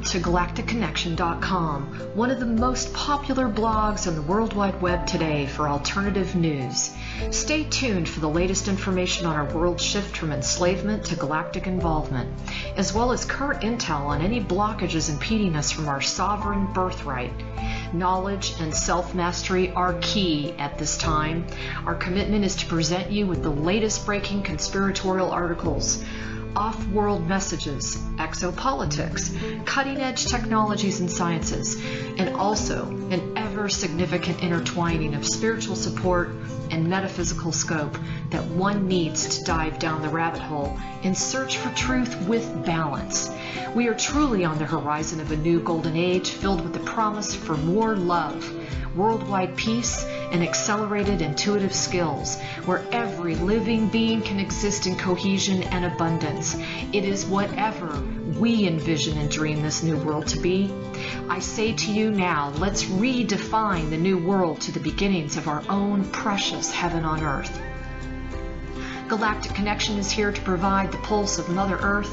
to galacticconnection.com, one of the most popular blogs on the World Wide Web today for alternative news. Stay tuned for the latest information on our world shift from enslavement to galactic involvement, as well as current intel on any blockages impeding us from our sovereign birthright. Knowledge and self-mastery are key at this time. Our commitment is to present you with the latest breaking conspiratorial articles, off-world messages, exopolitics, cutting-edge technologies and sciences, and also an ever-significant intertwining of spiritual support and metaphysical scope that one needs to dive down the rabbit hole in search for truth with balance. We are truly on the horizon of a new golden age filled with the promise for more love, worldwide peace, and accelerated intuitive skills, where every living being can exist in cohesion and abundance. It is whatever we envision and dream this new world to be. I say to you now, let's redefine the new world to the beginnings of our own precious heaven on earth. Galactic Connection is here to provide the pulse of Mother Earth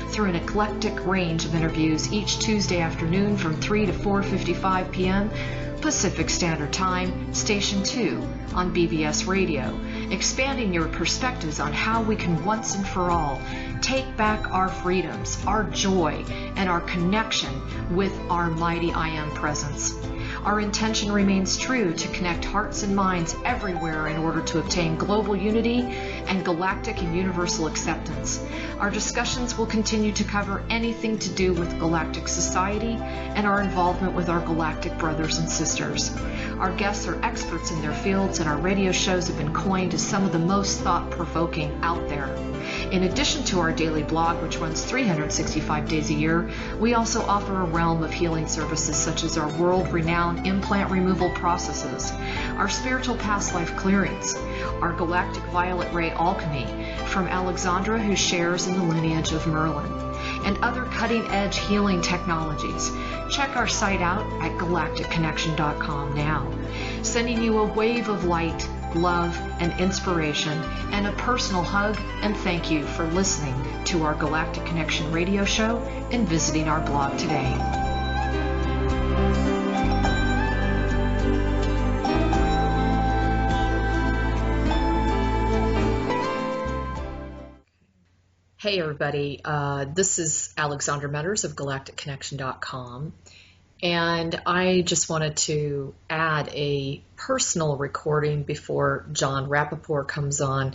through an eclectic range of interviews each Tuesday afternoon from 3 to 4:55 p.m. Pacific Standard Time, Station 2 on BBS Radio, expanding your perspectives on how we can once and for all take back our freedoms, our joy, and our connection with our mighty I Am presence. Our intention remains true to connect hearts and minds everywhere in order to obtain global unity and galactic and universal acceptance. Our discussions will continue to cover anything to do with galactic society and our involvement with our galactic brothers and sisters. Our guests are experts in their fields, and our radio shows have been coined as some of the most thought-provoking out there. In addition to our daily blog, which runs 365 days a year, we also offer a realm of healing services such as our world-renowned implant removal processes, our spiritual past life clearings, our galactic violet ray alchemy from Alexandra, who shares in the lineage of Merlin, and other cutting-edge healing technologies. Check our site out at galacticconnection.com now, sending you a wave of light, love, and inspiration, and a personal hug and thank you for listening to our Galactic Connection radio show and visiting our blog today. Hey everybody, this is Alexandra Metters of galacticconnection.com, and I just wanted to add a personal recording before John Rappaport comes on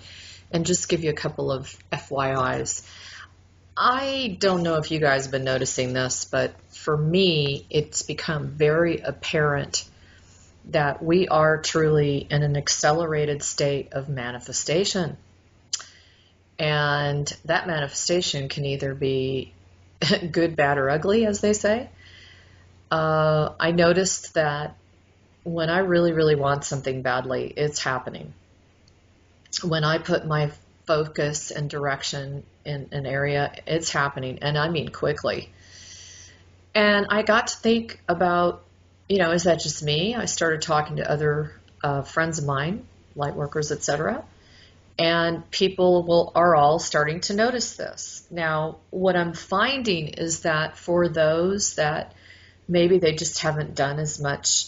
and just give you a couple of FYIs. I don't know if you guys have been noticing this, but for me it's become very apparent that we are truly in an accelerated state of manifestation. And that manifestation can either be good, bad, or ugly, as they say. I noticed that when I really, really want something badly, it's happening. When I put my focus and direction in an area, it's happening, and I mean quickly. And I got to think about, is that just me? I started talking to other friends of mine, light workers, etc., and people are all starting to notice this. Now, what I'm finding is that for those that maybe they just haven't done as much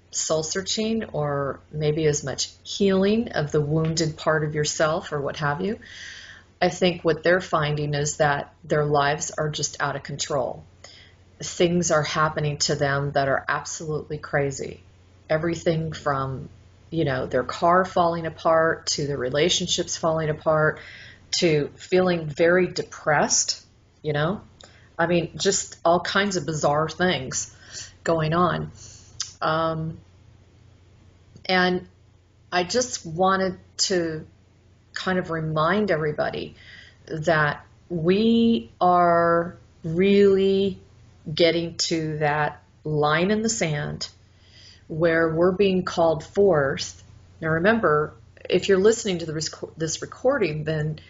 soul searching or maybe as much healing of the wounded part of yourself or what have you, I think what they're finding is that their lives are just out of control. Things are happening to them that are absolutely crazy. Everything from their car falling apart, to their relationships falling apart, to feeling very depressed, I mean, just all kinds of bizarre things going on. And I just wanted to kind of remind everybody that we are really getting to that line in the sand where we're being called forth. Now remember, if you're listening to this recording, then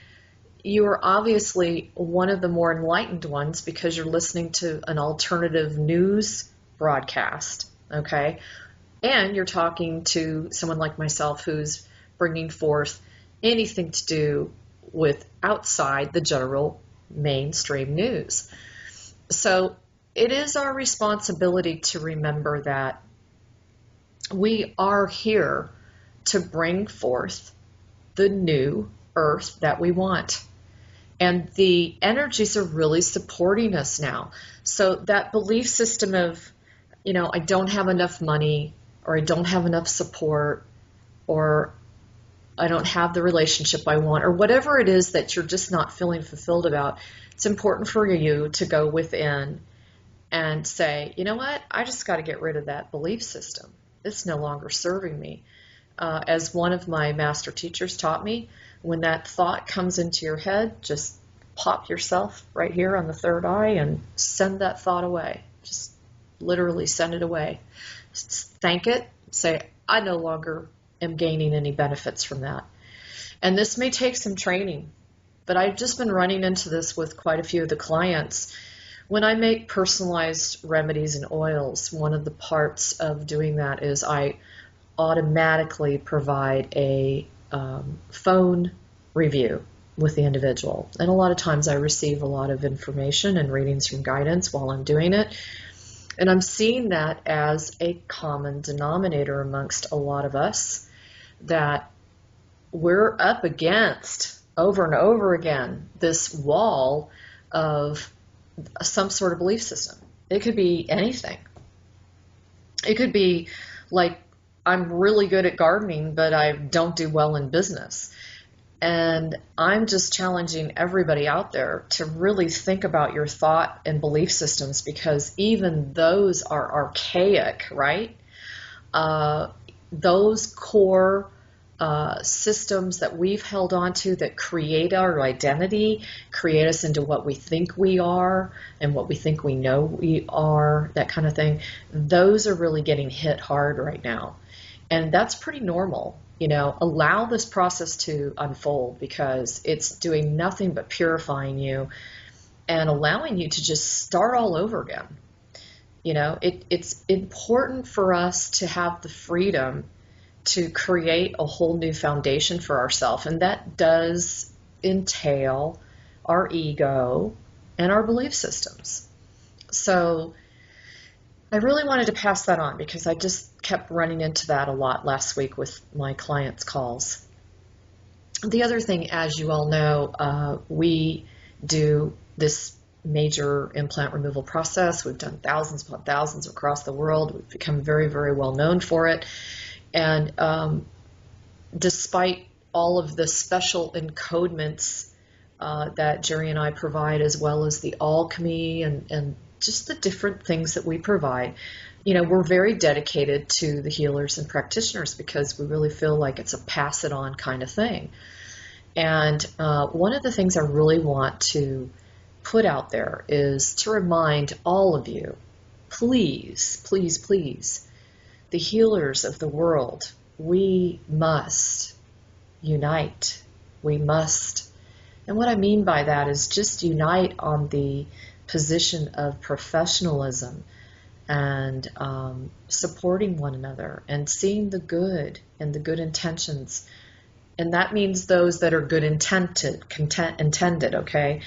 you are obviously one of the more enlightened ones because you're listening to an alternative news broadcast, okay? And you're talking to someone like myself who's bringing forth anything to do with outside the general mainstream news. So it is our responsibility to remember that we are here to bring forth the new earth that we want. And the energies are really supporting us now. So that belief system of, I don't have enough money, or I don't have enough support, or I don't have the relationship I want, or whatever it is that you're just not feeling fulfilled about, it's important for you to go within and say, you know what, I just got to get rid of that belief system. It's no longer serving me. As one of my master teachers taught me, when that thought comes into your head, just pop yourself right here on the third eye and send that thought away. Just literally send it away. Just thank it. Say, I no longer am gaining any benefits from that. And this may take some training, but I've just been running into this with quite a few of the clients. When I make personalized remedies and oils, one of the parts of doing that is I automatically provide a phone review with the individual. And a lot of times I receive a lot of information and readings from guidance while I'm doing it. And I'm seeing that as a common denominator amongst a lot of us, that we're up against over and over again this wall of some sort of belief system. It could be anything. It could be like, I'm really good at gardening, but I don't do well in business. And I'm just challenging everybody out there to really think about your thought and belief systems, because even those are archaic, right? Those core systems that we've held on to that create our identity, create us into what we think we are and what we think we know we are, that kind of thing, those are really getting hit hard right now. And that's pretty normal. Allow this process to unfold, because it's doing nothing but purifying you and allowing you to just start all over again. It's important for us to have the freedom to create a whole new foundation for ourselves, and that does entail our ego and our belief systems. So I really wanted to pass that on, because I just kept running into that a lot last week with my clients' calls. The other thing, as you all know, we do this major implant removal process. We've done thousands upon thousands across the world. We've become very, very well known for it. And despite all of the special encodements that Jerry and I provide, as well as the alchemy and just the different things that we provide, we're very dedicated to the healers and practitioners, because we really feel like it's a pass it on kind of thing. And one of the things I really want to put out there is to remind all of you, please, please, please, the healers of the world, we must unite. We must. And what I mean by that is just unite on the position of professionalism and supporting one another and seeing the good and the good intentions. And that means those that are good intended, okay?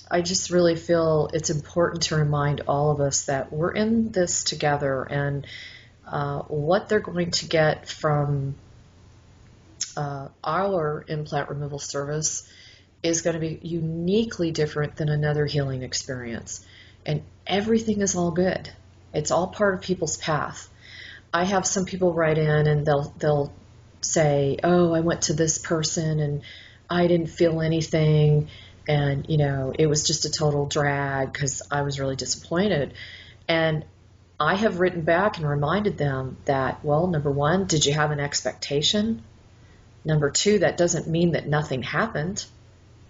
I just really feel it's important to remind all of us that we're in this together, and what they're going to get from our implant removal service is going to be uniquely different than another healing experience. And everything is all good. It's all part of people's path. I have some people write in and they'll say, oh, I went to this person and I didn't feel anything. And, it was just a total drag because I was really disappointed. And I have written back and reminded them that, well, number one, did you have an expectation? Number two, that doesn't mean that nothing happened.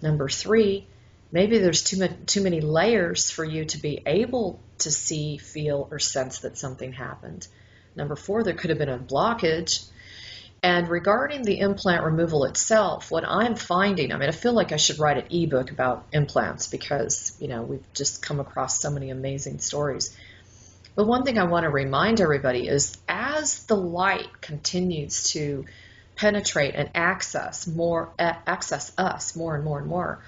Number three, maybe there's too many layers for you to be able to see, feel, or sense that something happened. Number four, there could have been a blockage. And regarding the implant removal itself, what I'm finding, I feel like I should write an ebook about implants, because, we've just come across so many amazing stories. But one thing I want to remind everybody is, as the light continues to penetrate and access us more and more and more,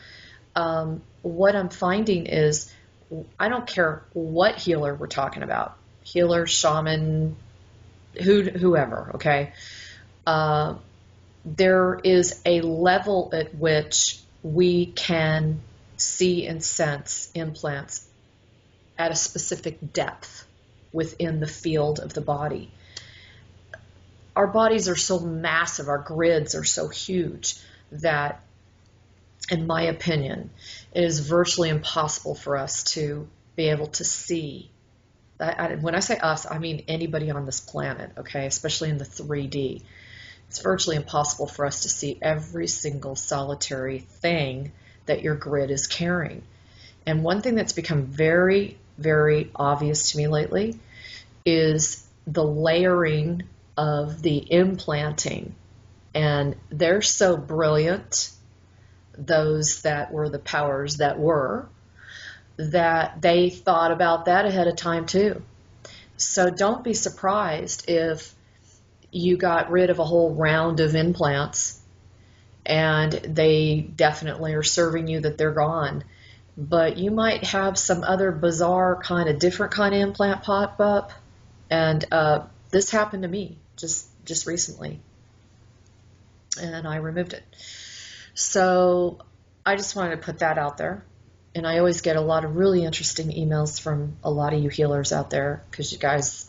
what I'm finding is I don't care what healer we're talking about, healer, shaman, whoever, okay? There is a level at which we can see and sense implants at a specific depth within the field of the body. Our bodies are so massive, our grids are so huge that, in my opinion, it is virtually impossible for us to be able to see. When I say us, I mean anybody on this planet, okay, especially in the 3D. It's virtually impossible for us to see every single solitary thing that your grid is carrying. And one thing that's become very, very obvious to me lately is the layering of the implanting. And they're so brilliant, those that were the powers that were, that they thought about that ahead of time too. So don't be surprised if you got rid of a whole round of implants and they definitely are serving you that they're gone. But you might have some other bizarre kind of different kind of implant pop up. And this happened to me just recently. And I removed it. So I just wanted to put that out there. And I always get a lot of really interesting emails from a lot of you healers out there because you guys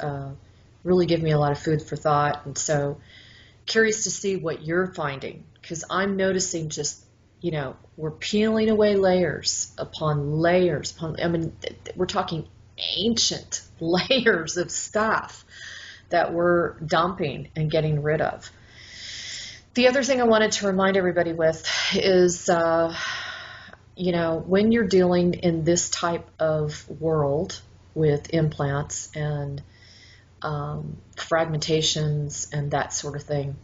really give me a lot of food for thought. And so curious to see what you're finding, because I'm noticing just, we're peeling away layers upon layers. We're talking ancient layers of stuff that we're dumping and getting rid of. The other thing I wanted to remind everybody with is, when you're dealing in this type of world with implants and fragmentations and that sort of thing,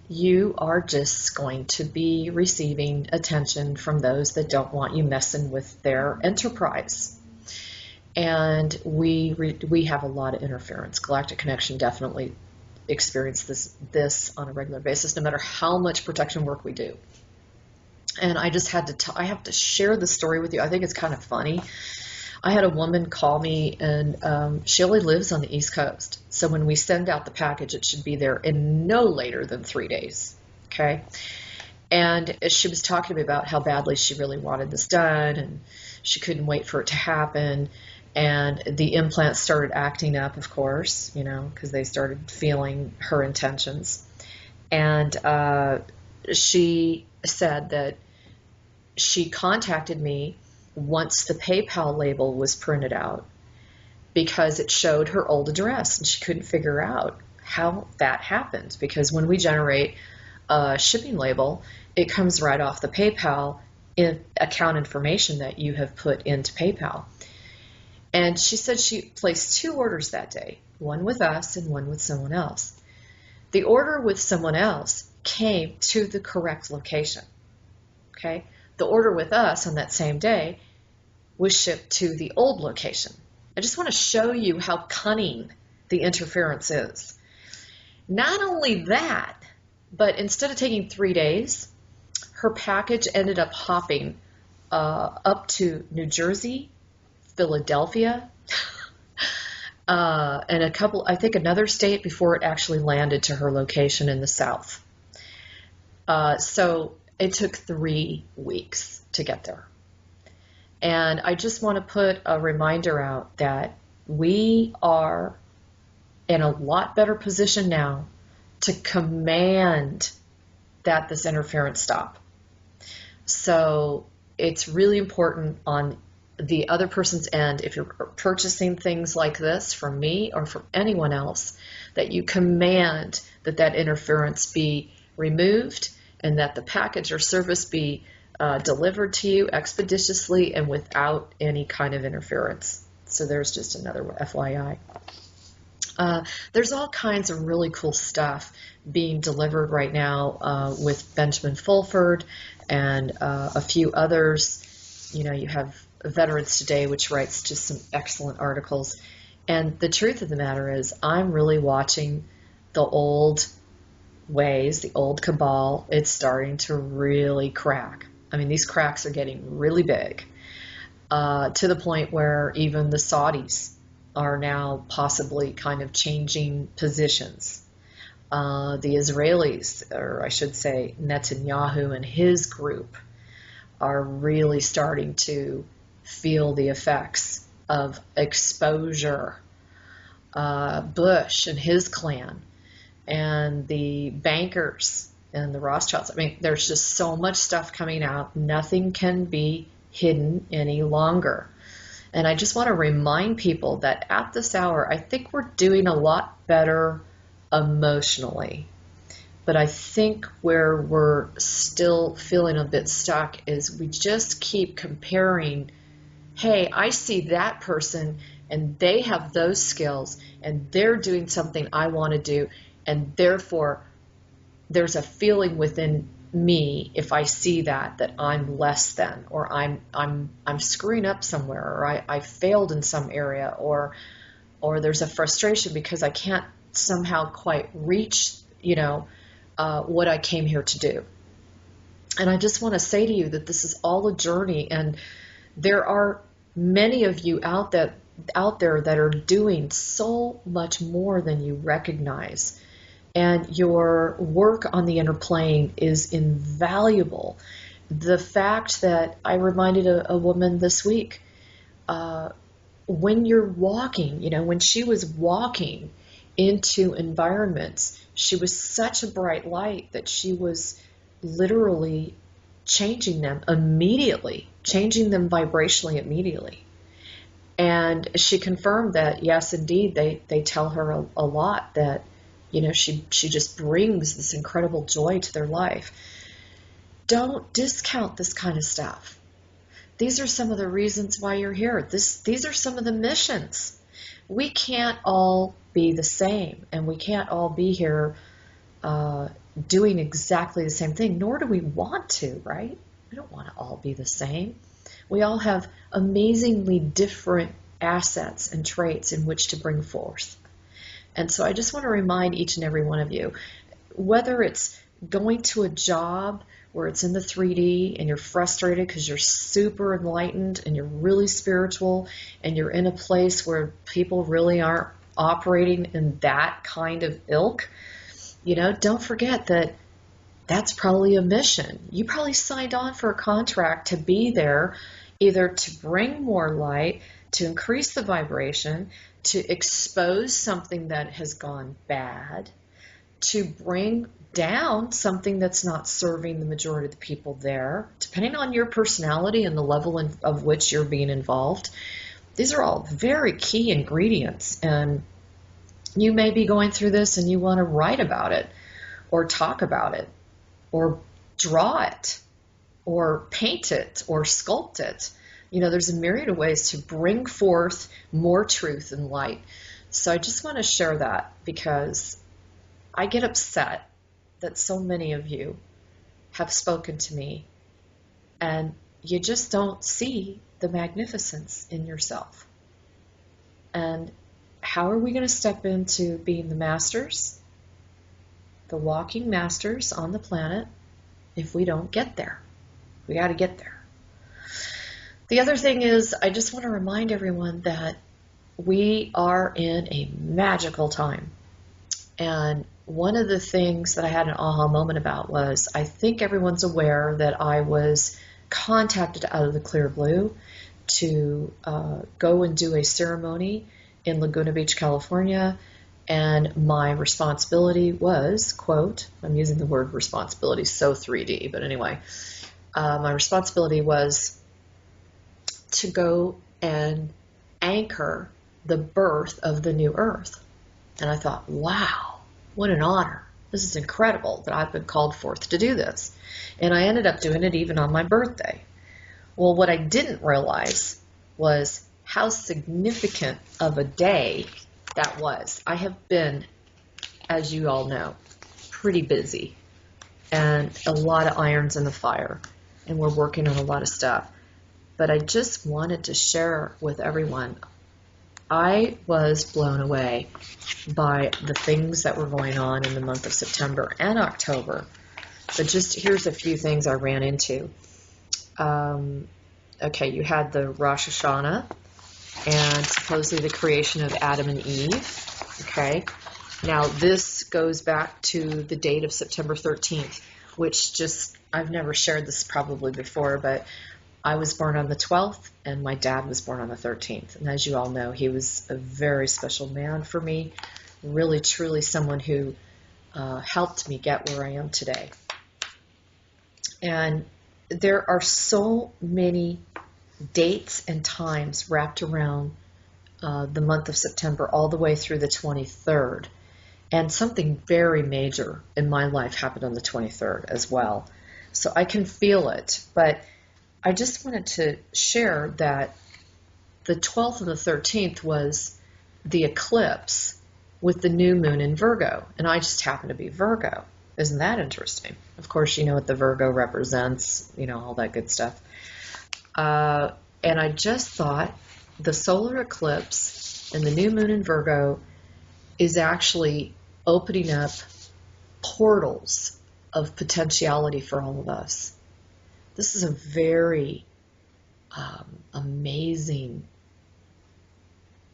you are just going to be receiving attention from those that don't want you messing with their enterprise. And we have a lot of interference. Galactic Connection definitely experience this on a regular basis, no matter how much protection work we do. And I just had to I have to share the story with you. I think it's kind of funny. I had a woman call me, and she only lives on the East Coast. So when we send out the package, it should be there in no later than 3 days, okay? And she was talking to me about how badly she really wanted this done, and she couldn't wait for it to happen. And the implants started acting up, of course, because they started feeling her intentions. And she said that she contacted me once the PayPal label was printed out because it showed her old address, and she couldn't figure out how that happened, because when we generate a shipping label, it comes right off the PayPal account information that you have put into PayPal. And she said she placed 2 orders that day, one with us and one with someone else. The order with someone else came to the correct location, okay? The order with us on that same day was shipped to the old location. I just want to show you how cunning the interference is. Not only that, but instead of taking 3 days, her package ended up hopping up to New Jersey, Philadelphia, and another state before it actually landed to her location in the South. So it took 3 weeks to get there. And I just want to put a reminder out that we are in a lot better position now to command that this interference stop. So it's really important on the other person's end, if you're purchasing things like this from me or from anyone else, that you command that interference be removed and that the package or service be delivered to you expeditiously and without any kind of interference. So there's just another FYI. There's all kinds of really cool stuff being delivered right now with Benjamin Fulford and a few others. You have Veterans Today, which writes just some excellent articles. And the truth of the matter is, I'm really watching the old ways, the old cabal. It's starting to really crack. I mean, these cracks are getting really big. to the point where even the Saudis are now possibly kind of changing positions. The Israelis, or I should say Netanyahu and his group, are really starting to feel the effects of exposure. Bush and his clan, and the bankers and the Rothschilds. I mean, there's just so much stuff coming out. Nothing can be hidden any longer. And I just want to remind people that at this hour, I think we're doing a lot better emotionally. But I think where we're still feeling a bit stuck is we just keep comparing, hey, I see that person and they have those skills and they're doing something I want to do, and therefore there's a feeling within me if I see that I'm less than, or I'm screwing up somewhere, or I failed in some area, or there's a frustration because I can't somehow quite reach, what I came here to do. And I just want to say to you that this is all a journey, and there are many of you out there that are doing so much more than you recognize. And your work on the inner plane is invaluable. The fact that I reminded a woman this week, when you're walking, when she was walking into environments, she was such a bright light that she was literally changing them immediately, changing them vibrationally immediately. And she confirmed that, yes, indeed, they tell her a lot that, she just brings this incredible joy to their life. Don't discount this kind of stuff. These are some of the reasons why you're here. These are some of the missions. We can't all be the same, and we can't all be here doing exactly the same thing, nor do we want to, right? We don't want to all be the same. We all have amazingly different assets and traits in which to bring forth. And so I just want to remind each and every one of you, whether it's going to a job where it's in the 3D and you're frustrated because you're super enlightened and you're really spiritual and you're in a place where people really aren't operating in that kind of ilk, don't forget that that's probably a mission. You probably signed on for a contract to be there, either to bring more light, to increase the vibration, to expose something that has gone bad, to bring down something that's not serving the majority of the people there, depending on your personality and the level of which you're being involved. These are all very key ingredients, and you may be going through this and you want to write about it, or talk about it, or draw it, or paint it, or sculpt it. There's a myriad of ways to bring forth more truth and light. So I just want to share that because I get upset that so many of you have spoken to me and you just don't see the magnificence in yourself. And how are we going to step into being the masters, the walking masters on the planet, if we don't get there? We got to get there. The other thing is, I just want to remind everyone that we are in a magical time. And one of the things that I had an aha moment about was, I think everyone's aware that I was contacted out of the clear blue to go and do a ceremony in Laguna Beach, California. And my responsibility was, quote, I'm using the word responsibility so 3D, but anyway, my responsibility was to go and anchor the birth of the new earth. And I thought, wow, what an honor. This is incredible that I've been called forth to do this. And I ended up doing it even on my birthday. Well, what I didn't realize was how significant of a day that was. I have been, as you all know, pretty busy and a lot of irons in the fire, and we're working on a lot of stuff. But I just wanted to share with everyone, I was blown away by the things that were going on in the month of September and October. But just here's a few things I ran into. Okay, you had the Rosh Hashanah and supposedly the creation of Adam and Eve. Okay, now this goes back to the date of September 13th, which just, I've never shared this probably before, but I was born on the 12th and my dad was born on the 13th. And as you all know, he was a very special man for me, really truly someone who helped me get where I am today. And there are so many dates and times wrapped around the month of September all the way through the 23rd. And something very major in my life happened on the 23rd as well. So I can feel it. But I just wanted to share that the 12th and the 13th was the eclipse with the new moon in Virgo. And I just happen to be Virgo. Isn't that interesting? Of course, you know what the Virgo represents, you know, all that good stuff. And I just thought the solar eclipse and the new moon in Virgo is actually opening up portals of potentiality for all of us. This is a very amazing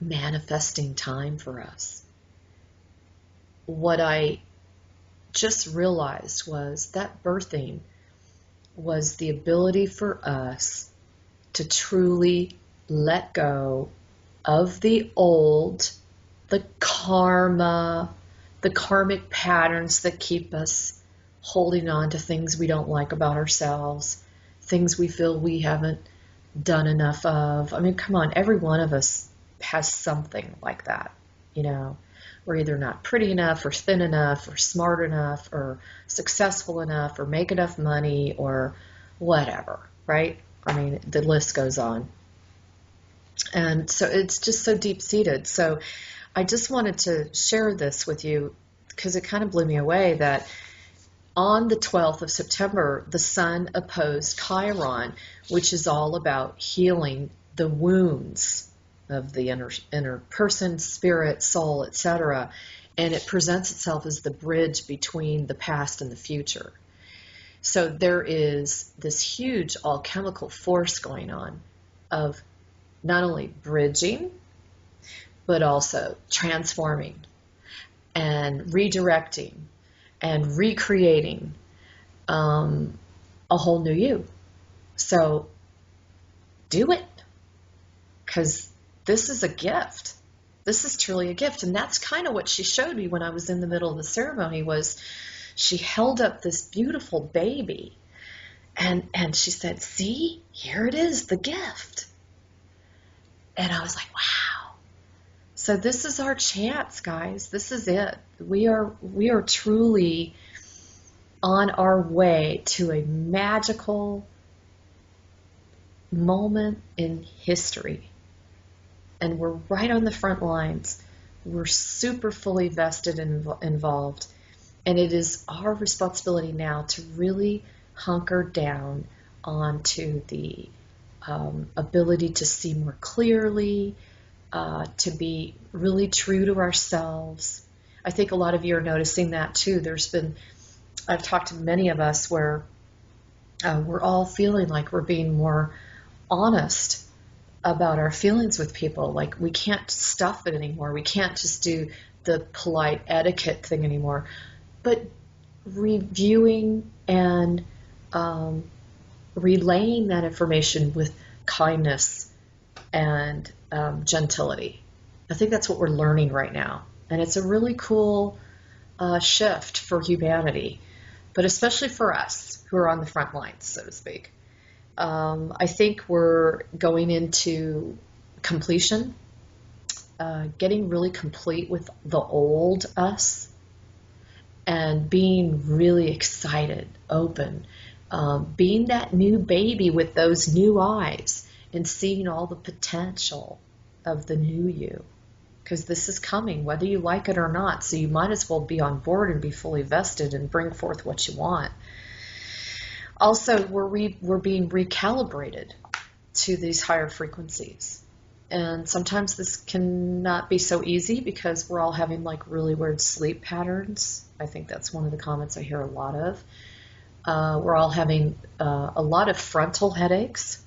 manifesting time for us. What I just realized was that birthing was the ability for us to truly let go of the old, the karma, the karmic patterns that keep us holding on to things we don't like about ourselves, things we feel we haven't done enough of. I mean, come on, every one of us has something like that, you know. We're either not pretty enough or thin enough or smart enough or successful enough or make enough money or whatever, right? I mean, the list goes on. And so it's just so deep-seated. So I just wanted to share this with you because it kind of blew me away that on the 12th of September, the sun opposed Chiron, which is all about healing the wounds of the inner person, spirit, soul, etc. And it presents itself as the bridge between the past and the future. So there is this huge alchemical force going on of not only bridging, but also transforming and redirecting and recreating a whole new you. So do it, because this is a gift. This is truly a gift. And that's kind of what she showed me when I was in the middle of the ceremony was she held up this beautiful baby and she said, see, here it is, the gift. And I was like, wow. So this is our chance, guys. This is it. We are truly on our way to a magical moment in history. And we're right on the front lines. We're super fully vested and involved. And it is our responsibility now to really hunker down onto the ability to see more clearly, to be really true to ourselves. I think a lot of you are noticing that too. I've talked to many of us where we're all feeling like we're being more honest about our feelings with people. Like we can't stuff it anymore. We can't just do the polite etiquette thing anymore. But reviewing and relaying that information with kindness and gentility. I think that's what we're learning right now. And it's a really cool shift for humanity, but especially for us who are on the front lines, so to speak. I think we're going into completion, getting really complete with the old us, and being really excited, open, being that new baby with those new eyes and seeing all the potential of the new you. Because this is coming, whether you like it or not, so you might as well be on board and be fully vested and bring forth what you want. Also, we're being recalibrated to these higher frequencies. And sometimes this cannot be so easy because we're all having like really weird sleep patterns. I think that's one of the comments I hear a lot of. We're all having a lot of frontal headaches.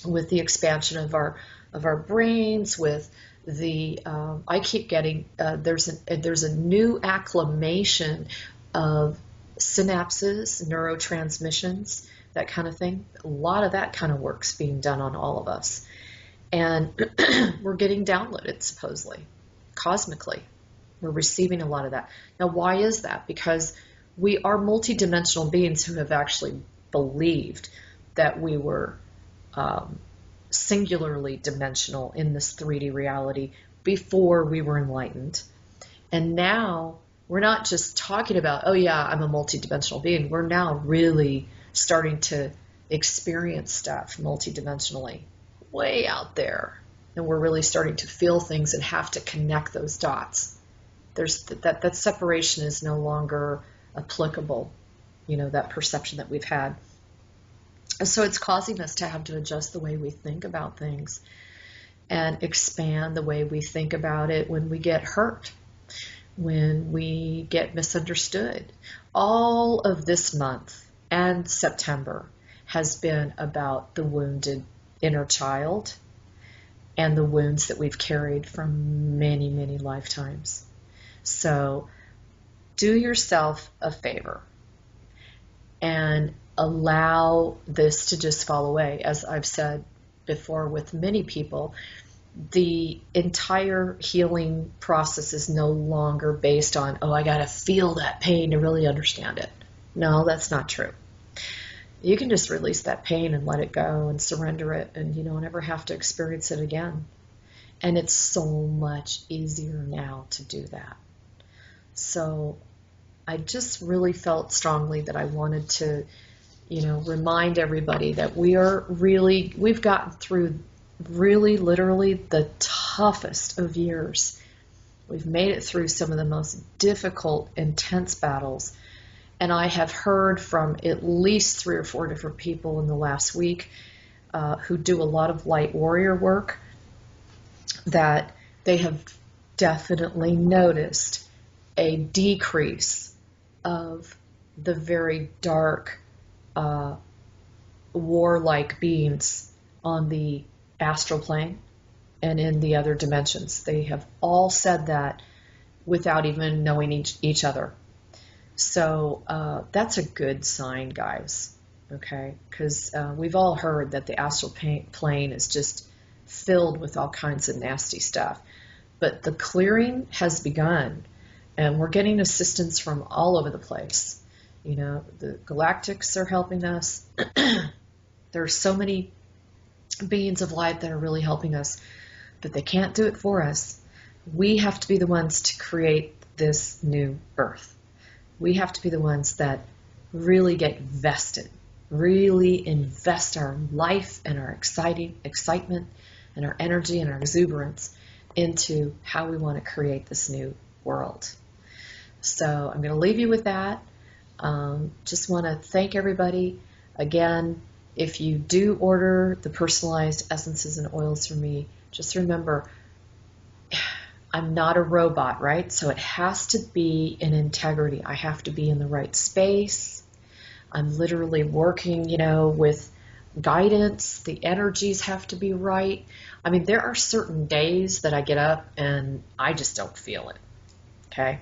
with the expansion of our brains, with the I keep getting there's a new acclimation of synapses, neurotransmissions, that kind of thing. A lot of that kind of work's being done on all of us, and we're getting downloaded supposedly, cosmically. We're receiving a lot of that. Now, why is that? Because we are multidimensional beings who have actually believed that we were singularly dimensional in this 3D reality before we were enlightened. And now we're not just talking about, oh yeah, I'm a multidimensional being. We're now really starting to experience stuff multidimensionally, way out there. And we're really starting to feel things and have to connect those dots. There's that separation is no longer applicable, that perception that we've had. So it's causing us to have to adjust the way we think about things and expand the way we think about it when we get hurt, when we get misunderstood. All of this month and September has been about the wounded inner child and the wounds that we've carried from many, many lifetimes. So do yourself a favor and allow this to just fall away. As I've said before with many people, the entire healing process is no longer based on, oh, I got to feel that pain to really understand it. No, that's not true. You can just release that pain and let it go and surrender it, and you don't ever have to experience it again. And it's so much easier now to do that. So I just really felt strongly that I wanted to remind everybody that we've gotten through really literally the toughest of years. We've made it through some of the most difficult, intense battles. And I have heard from at least 3 or 4 different people in the last week who do a lot of light warrior work that they have definitely noticed a decrease of the very dark warlike beings on the astral plane and in the other dimensions. They have all said that without even knowing each other. So that's a good sign, guys, okay? Because we've all heard that the astral plane is just filled with all kinds of nasty stuff. But the clearing has begun, and we're getting assistance from all over the place. The galactics are helping us. There are so many beings of light that are really helping us, but they can't do it for us. We have to be the ones to create this new earth. We have to be the ones that really get vested, really invest our life and our excitement and our energy and our exuberance into how we want to create this new world. So I'm going to leave you with that. Just want to thank everybody. Again, if you do order the personalized essences and oils from me, just remember, I'm not a robot, right? So it has to be in integrity. I have to be in the right space. I'm literally working, with guidance. The energies have to be right. I mean, there are certain days that I get up and I just don't feel it, okay?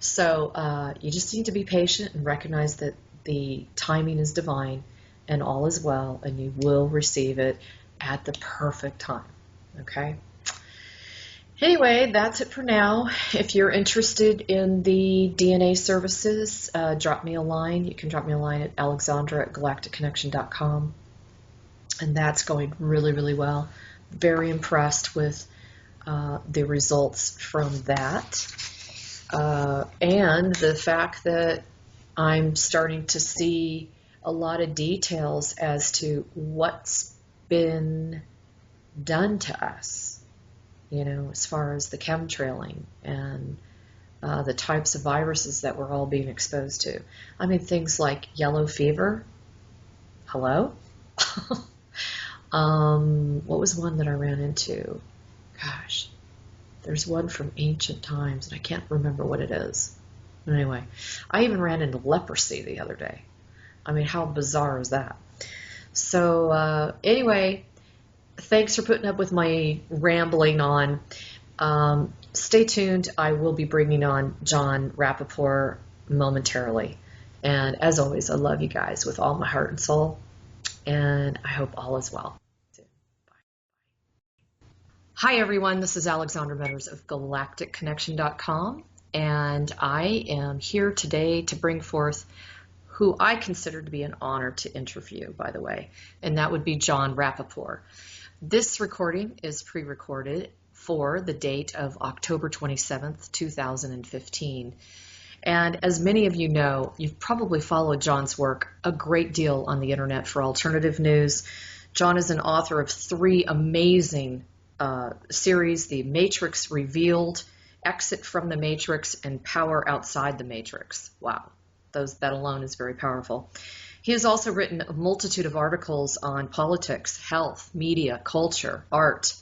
So you just need to be patient and recognize that the timing is divine and all is well, and you will receive it at the perfect time, okay? Anyway, that's it for now. If you're interested in the DNA services, drop me a line. You can drop me a line at alexandra@galacticconnection.com. And that's going really, really well. Very impressed with the results from that. And the fact that I'm starting to see a lot of details as to what's been done to us, as far as the chemtrailing and the types of viruses that we're all being exposed to. I mean, things like yellow fever. Hello? What was one that I ran into? Gosh, there's one from ancient times, and I can't remember what it is. But anyway, I even ran into leprosy the other day. I mean, how bizarre is that? So anyway, thanks for putting up with my rambling on. Stay tuned. I will be bringing on Jon Rappoport momentarily. And as always, I love you guys with all my heart and soul, and I hope all is well. Hi, everyone. This is Alexandra Metters of GalacticConnection.com, and I am here today to bring forth who I consider to be an honor to interview, by the way, and that would be Jon Rappoport. This recording is pre-recorded for the date of October 27th, 2015. And as many of you know, you've probably followed Jon's work a great deal on the internet for alternative news. Jon is an author of 3 amazing series: The Matrix Revealed, Exit from the Matrix, and Power Outside the Matrix. Wow, that alone is very powerful. He has also written a multitude of articles on politics, health, media, culture, art,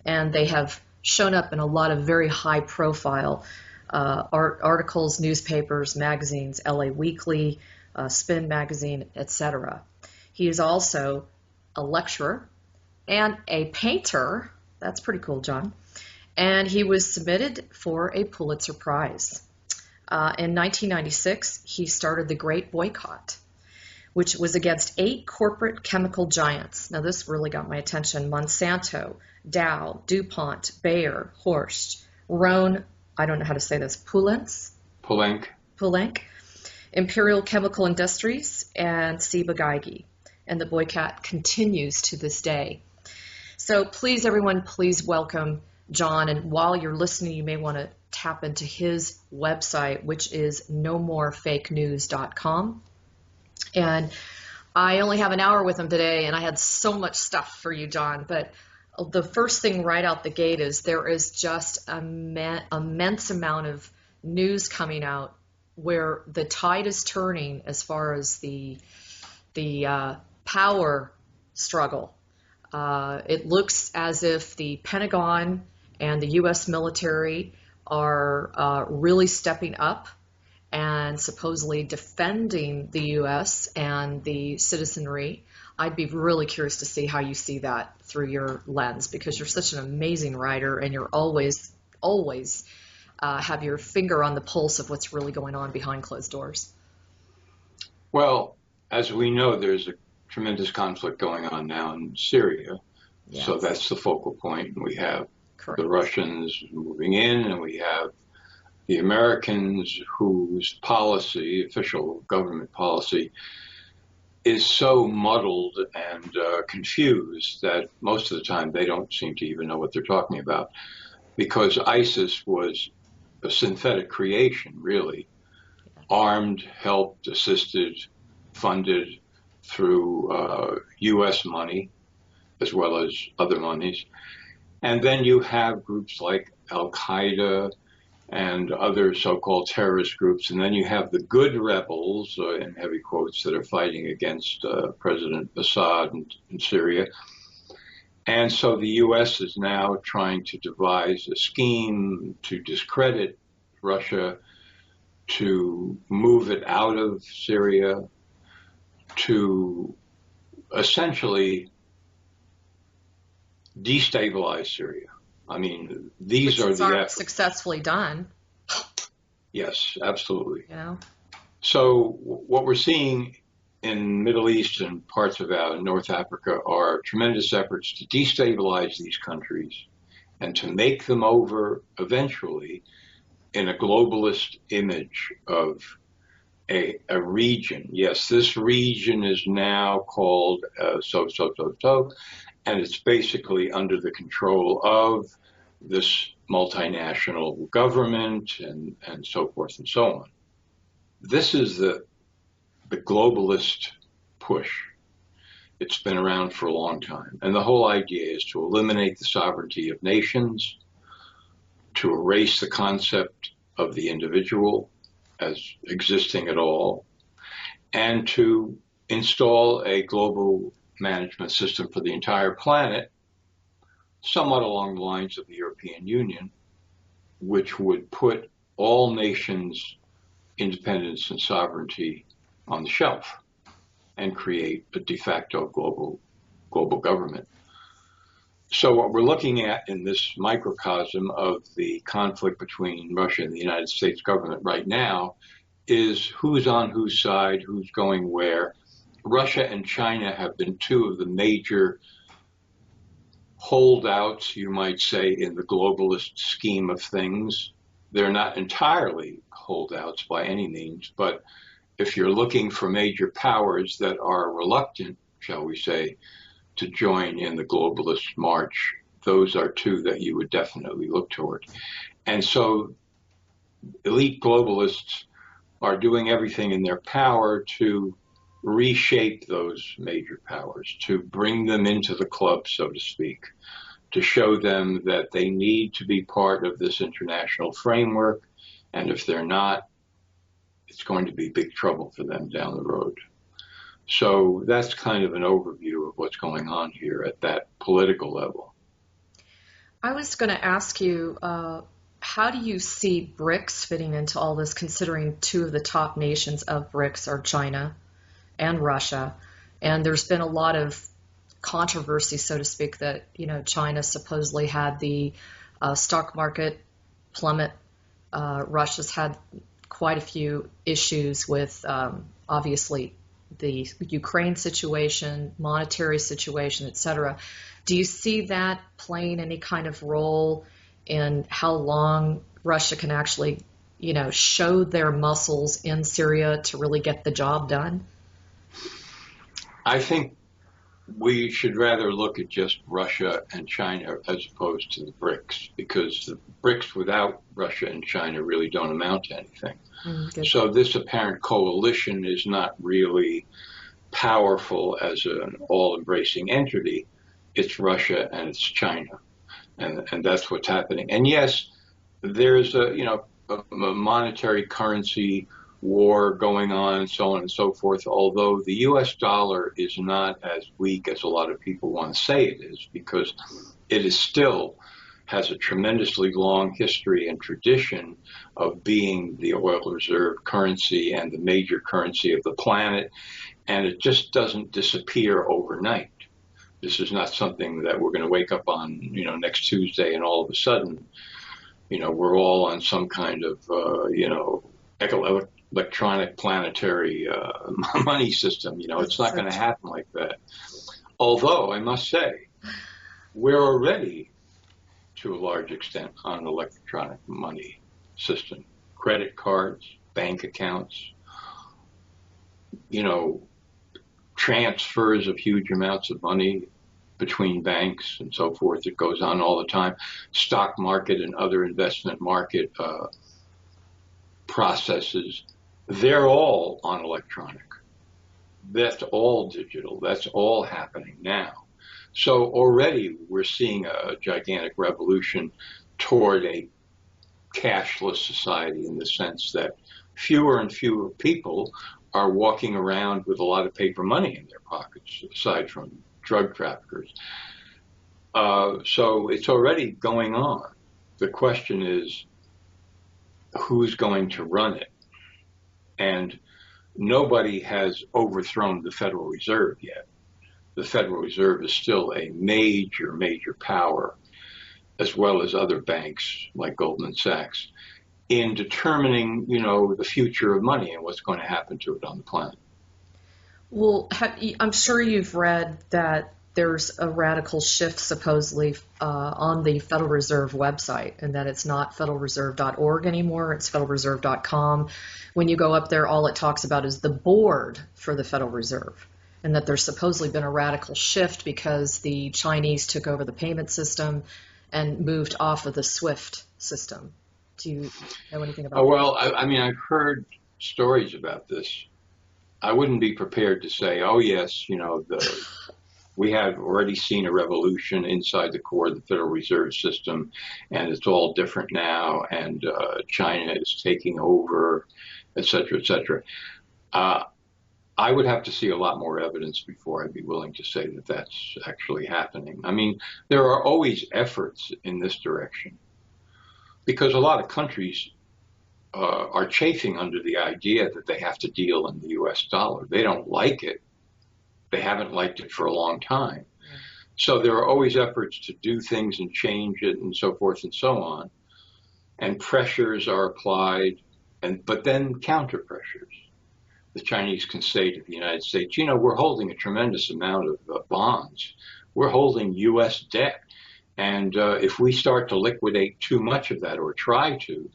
and they have shown up in a lot of very high-profile articles, newspapers, magazines, LA Weekly, Spin Magazine, etc. He is also a lecturer and a painter. That's pretty cool, Jon. And he was submitted for a Pulitzer Prize. In 1996, he started the Great Boycott, which was against 8 corporate chemical giants. Now, this really got my attention: Monsanto, Dow, DuPont, Bayer, Horst, Rhone, I don't know how to say this, Poulenc, Imperial Chemical Industries, and Ciba Geigy. And the boycott continues to this day. So please, everyone, please welcome Jon. And while you're listening, you may want to tap into his website, which is nomorefakenews.com. And I only have an hour with him today, and I had so much stuff for you, Jon. But the first thing right out the gate is there is just an immense amount of news coming out where the tide is turning as far as the power struggle. It looks as if the Pentagon and the U.S. military are really stepping up and supposedly defending the U.S. and the citizenry. I'd be really curious to see how you see that through your lens, because you're such an amazing writer and you're always have your finger on the pulse of what's really going on behind closed doors. Well, as we know, there's a tremendous conflict going on now in Syria. Yes. So that's the focal point. We have Correct. The Russians moving in, and we have the Americans whose policy, official government policy, is so muddled and confused that most of the time they don't seem to even know what they're talking about, because ISIS was a synthetic creation, really, armed, helped, assisted, funded through U.S. money as well as other monies. And then you have groups like Al-Qaeda and other so-called terrorist groups. And then you have the good rebels, in heavy quotes, that are fighting against President Assad in Syria. And so the U.S. is now trying to devise a scheme to discredit Russia, to move it out of Syria, to essentially destabilize Syria. I mean, these are the efforts. Successfully done. Yes, absolutely. You know? So what we're seeing in Middle East and parts of North Africa are tremendous efforts to destabilize these countries and to make them over eventually in a globalist image of a region. Yes, this region is now called and it's basically under the control of this multinational government and so forth and so on. This is the globalist push. It's been around for a long time. And the whole idea is to eliminate the sovereignty of nations, to erase the concept of the individual as existing at all, and to install a global management system for the entire planet, somewhat along the lines of the European Union, which would put all nations' independence and sovereignty on the shelf and create a de facto global government. So what we're looking at in this microcosm of the conflict between Russia and the United States government right now is who's on whose side, who's going where. Russia and China have been two of the major holdouts, you might say, in the globalist scheme of things. They're not entirely holdouts by any means, but if you're looking for major powers that are reluctant, shall we say, to join in the globalist march, those are two that you would definitely look toward. And so elite globalists are doing everything in their power to reshape those major powers, to bring them into the club, so to speak, to show them that they need to be part of this international framework. And if they're not, it's going to be big trouble for them down the road. So that's kind of an overview of what's going on here at that political level. I was going to ask you, how do you see BRICS fitting into all this, considering two of the top nations of BRICS are China and Russia? And there's been a lot of controversy, so to speak, that, China supposedly had the stock market plummet. Russia's had quite a few issues with, obviously, the Ukraine situation, monetary situation, et cetera. Do you see that playing any kind of role in how long Russia can actually, show their muscles in Syria to really get the job done? I think we should rather look at just Russia and China as opposed to the BRICS, because the BRICS without Russia and China really don't amount to anything. So this apparent coalition is not really powerful as an all-embracing entity. It's Russia and it's China, and that's what's happening. And yes, there's a monetary currency war going on, so on and so forth, although the U.S. dollar is not as weak as a lot of people want to say it is, because it is still has a tremendously long history and tradition of being the oil reserve currency and the major currency of the planet, and it just doesn't disappear overnight. This is not something that we're going to wake up on, next Tuesday and all of a sudden, we're all on some kind of, electronic planetary money system. It's not going to happen like that. Although I must say, we're already, to a large extent, on an electronic money system. Credit cards, bank accounts, transfers of huge amounts of money between banks and so forth. It goes on all the time. Stock market and other investment market processes, they're all on electronic. That's all digital. That's all happening now. So already we're seeing a gigantic revolution toward a cashless society, in the sense that fewer and fewer people are walking around with a lot of paper money in their pockets, aside from drug traffickers. So it's already going on. The question is, who's going to run it? And nobody has overthrown the Federal Reserve yet. The Federal Reserve is still a major, major power, as well as other banks like Goldman Sachs, in determining, the future of money and what's going to happen to it on the planet. Well, I'm sure you've read that there's a radical shift supposedly on the Federal Reserve website, and that it's not federalreserve.org anymore, it's federalreserve.com. When you go up there, all it talks about is the board for the Federal Reserve, and that there's supposedly been a radical shift because the Chinese took over the payment system and moved off of the SWIFT system. Do you know anything about that? Well, I've heard stories about this. I wouldn't be prepared to say, oh, yes, we have already seen a revolution inside the core of the Federal Reserve System, and it's all different now, and China is taking over, et cetera, et cetera. I would have to see a lot more evidence before I'd be willing to say that that's actually happening. There are always efforts in this direction, because a lot of countries are chafing under the idea that they have to deal in the U.S. dollar. They don't like it. They haven't liked it for a long time. So there are always efforts to do things and change it and so forth and so on. And pressures are applied, but then counter pressures. The Chinese can say to the United States, you know, we're holding a tremendous amount of bonds. We're holding U.S. debt. And if we start to liquidate too much of that or try to,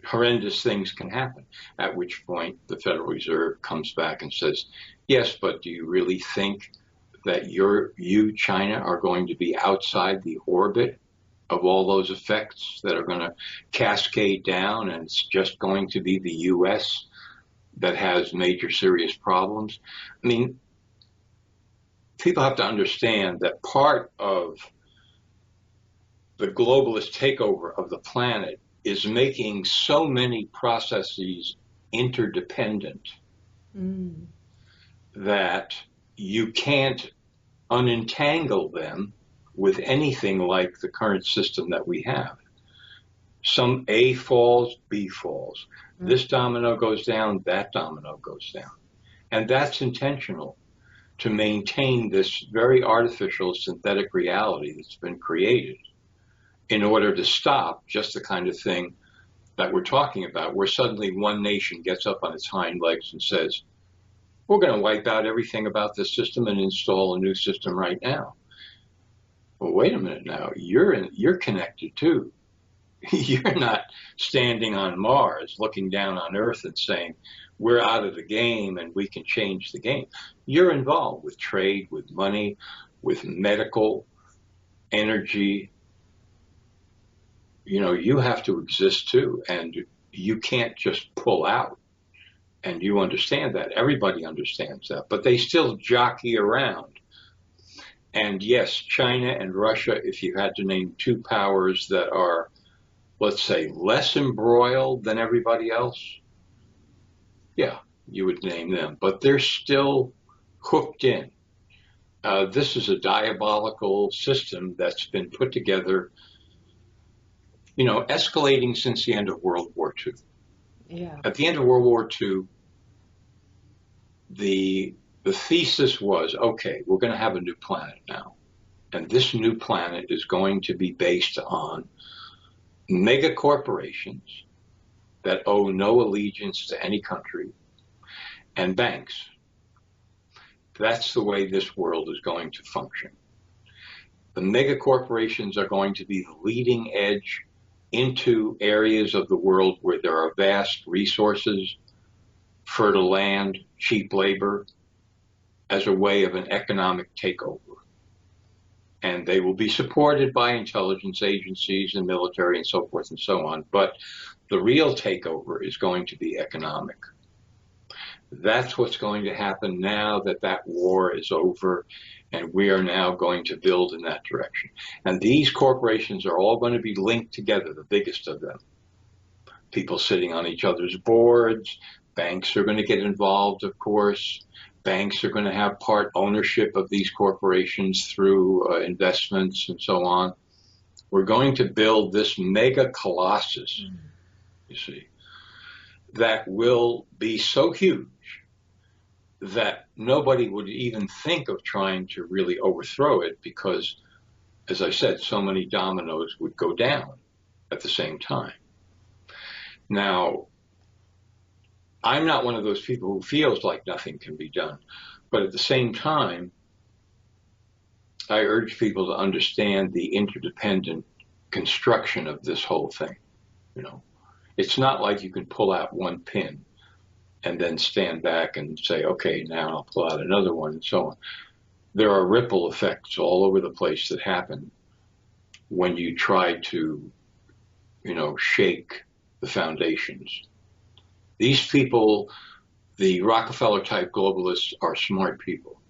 horrendous things can happen. At which point the Federal Reserve comes back and says, yes, but do you really think that you, China, are going to be outside the orbit of all those effects that are going to cascade down, and it's just going to be the U.S. that has major serious problems? I mean, people have to understand that part of the globalist takeover of the planet is making so many processes interdependent that you can't unentangle them with anything like the current system that we have. Some A falls, B falls. This domino goes down, that domino goes down. And that's intentional to maintain this very artificial synthetic reality that's been created in order to stop just the kind of thing that we're talking about, where suddenly one nation gets up on its hind legs and says, we're going to wipe out everything about this system and install a new system right now. Well, wait a minute now, you're connected too. You're not standing on Mars looking down on Earth and saying, we're out of the game and we can change the game. You're involved with trade, with money, with medical, energy. You know, you have to exist too, and you can't just pull out. And you understand that. Everybody understands that. But they still jockey around. And yes, China and Russia, if you had to name two powers that are, let's say, less embroiled than everybody else, yeah, you would name them. But they're still hooked in. This is a diabolical system that's been put together, you know, escalating since the end of World War II. Yeah. At the end of World War II, the thesis was, okay, we're going to have a new planet now. And this new planet is going to be based on mega corporations that owe no allegiance to any country and banks. That's the way this world is going to function. The mega corporations are going to be the leading edge into areas of the world where there are vast resources, fertile land, cheap labor, as a way of an economic takeover. And they will be supported by intelligence agencies and military and so forth and so on. But the real takeover is going to be economic. That's what's going to happen now that that war is over, and we are now going to build in that direction. And these corporations are all going to be linked together, the biggest of them. People sitting on each other's boards. Banks are going to get involved, of course. Banks are going to have part ownership of these corporations through investments and so on. We're going to build this mega colossus, you see, that will be so huge that nobody would even think of trying to really overthrow it because, as I said, so many dominoes would go down at the same time. Now, I'm not one of those people who feels like nothing can be done, but at the same time, I urge people to understand the interdependent construction of this whole thing. You know, it's not like you can pull out one pin and then stand back and say, okay, now I'll pull out another one and so on. There are ripple effects all over the place that happen when you try to, you know, shake the foundations. These people, the Rockefeller-type globalists, are smart people.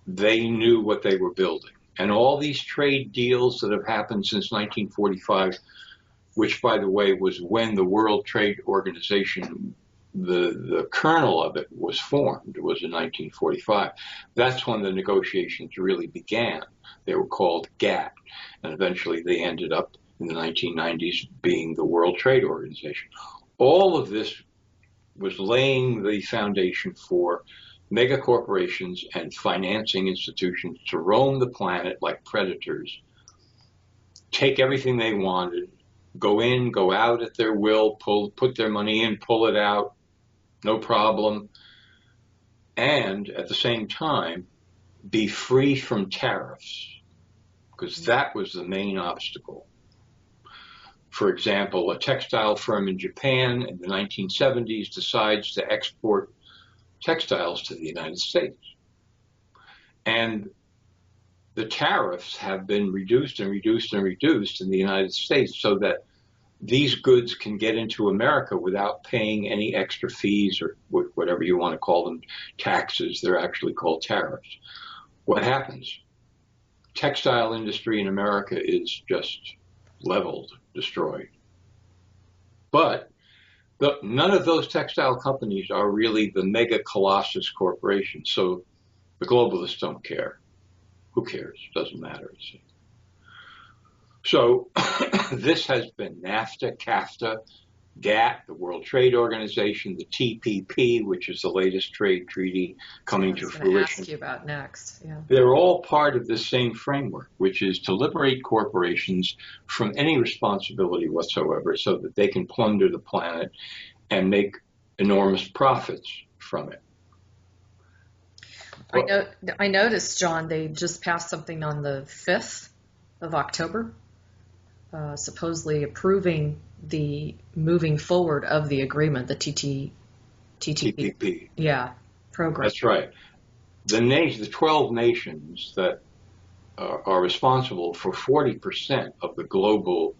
They knew what they were building. And all these trade deals that have happened since 1945, which, by the way, was when the World Trade Organization, the kernel of it was formed, it was in 1945. That's when the negotiations really began. They were called GATT, and eventually they ended up in the 1990s being the World Trade Organization. All of this was laying the foundation for mega corporations and financing institutions to roam the planet like predators, take everything they wanted, go in, go out at their will, put their money in, pull it out, no problem, and at the same time be free from tariffs, because that was the main obstacle. For example, a textile firm in Japan in the 1970s decides to export textiles to the United States. And the tariffs have been reduced and reduced and reduced in the United States so that these goods can get into America without paying any extra fees or whatever you want to call them, taxes. They're actually called tariffs. What happens? Textile industry in America is just leveled, destroyed. But none of those textile companies are really the mega colossus corporations. So the globalists don't care. Who cares? Doesn't matter. So this has been NAFTA, CAFTA, GATT, the World Trade Organization, the TPP, which is the latest trade treaty coming to fruition. I was going to ask you about next. Yeah. They're all part of the same framework, which is to liberate corporations from any responsibility whatsoever so that they can plunder the planet and make enormous profits from it. I noticed, John, they just passed something on the 5th of October, supposedly approving the moving forward of the agreement, the TPP. Yeah, program. That's right. The 12 nations that are responsible for 40% of the global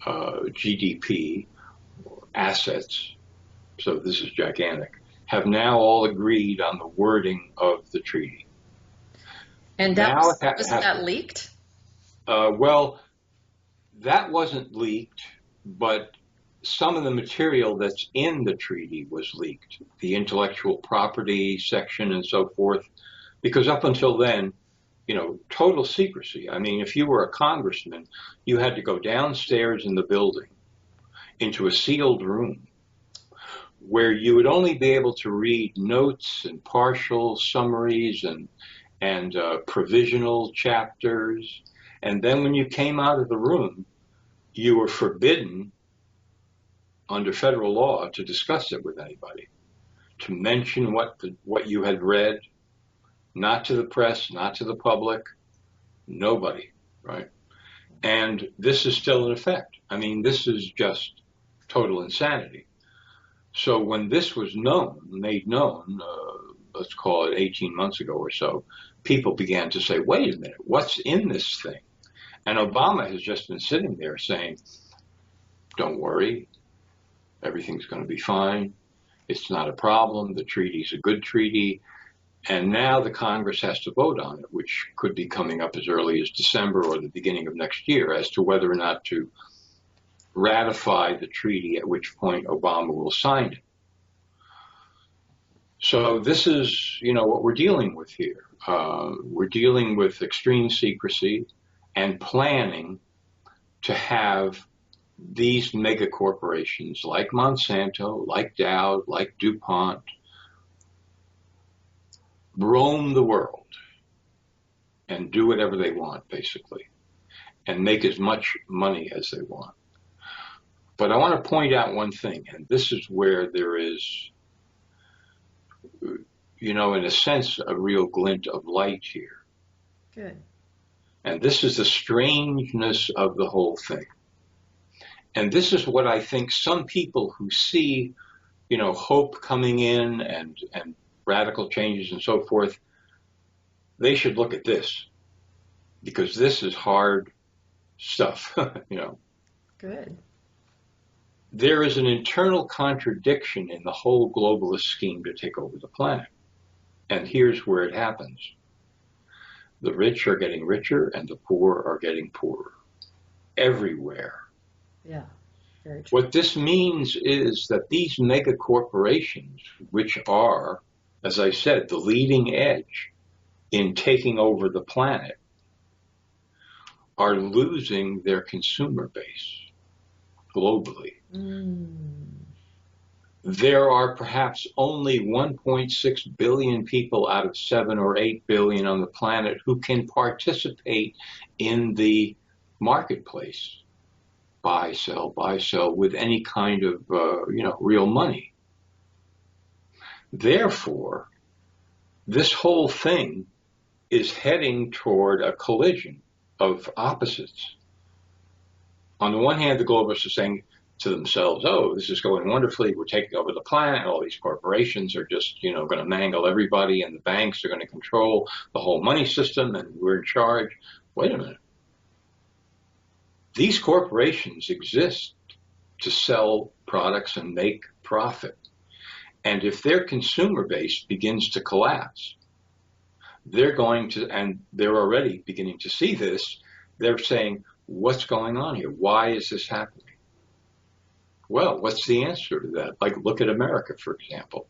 GDP assets, so this is gigantic, have now all agreed on the wording of the treaty. And wasn't that leaked? Well, that wasn't leaked, but some of the material that's in the treaty was leaked, the intellectual property section and so forth, because up until then, total secrecy. I mean, if you were a congressman, you had to go downstairs in the building into a sealed room where you would only be able to read notes and partial summaries and provisional chapters. And then when you came out of the room, you were forbidden under federal law to discuss it with anybody, to mention what you had read, not to the press, not to the public, nobody, right? And this is still in effect. I mean, this is just total insanity. So when this was made known, let's call it 18 months ago or so, people began to say, wait a minute, what's in this thing? And Obama has just been sitting there saying, don't worry, everything's going to be fine. It's not a problem. The treaty's a good treaty. And now the Congress has to vote on it, which could be coming up as early as December or the beginning of next year, as to whether or not to ratify the treaty, at which point Obama will sign it. So this is, what we're dealing with here. We're dealing with extreme secrecy and planning to have these mega corporations like Monsanto, like Dow, like DuPont, roam the world and do whatever they want, basically, and make as much money as they want. But I want to point out one thing, and this is where there is, in a sense, a real glint of light here. Good. And this is the strangeness of the whole thing. And this is what I think some people who see, hope coming in and radical changes and so forth, they should look at this, because this is hard stuff, Good. There is an internal contradiction in the whole globalist scheme to take over the planet. And here's where it happens. The rich are getting richer and the poor are getting poorer. Everywhere. Yeah, very true. What this means is that these mega corporations, which are, as I said, the leading edge in taking over the planet, are losing their consumer base globally. there are perhaps only 1.6 billion people out of 7 or 8 billion on the planet who can participate in the marketplace, buy, sell, with any kind of real money. Therefore, this whole thing is heading toward a collision of opposites. On the one hand, the globalists are saying to themselves, oh, this is going wonderfully, we're taking over the planet, all these corporations are just, going to mangle everybody, and the banks are going to control the whole money system, and we're in charge. Wait a minute. These corporations exist to sell products and make profit. And if their consumer base begins to collapse, they're going to, and they're already beginning to see this, they're saying, what's going on here? Why is this happening? Well, what's the answer to that? Like, look at America, for example.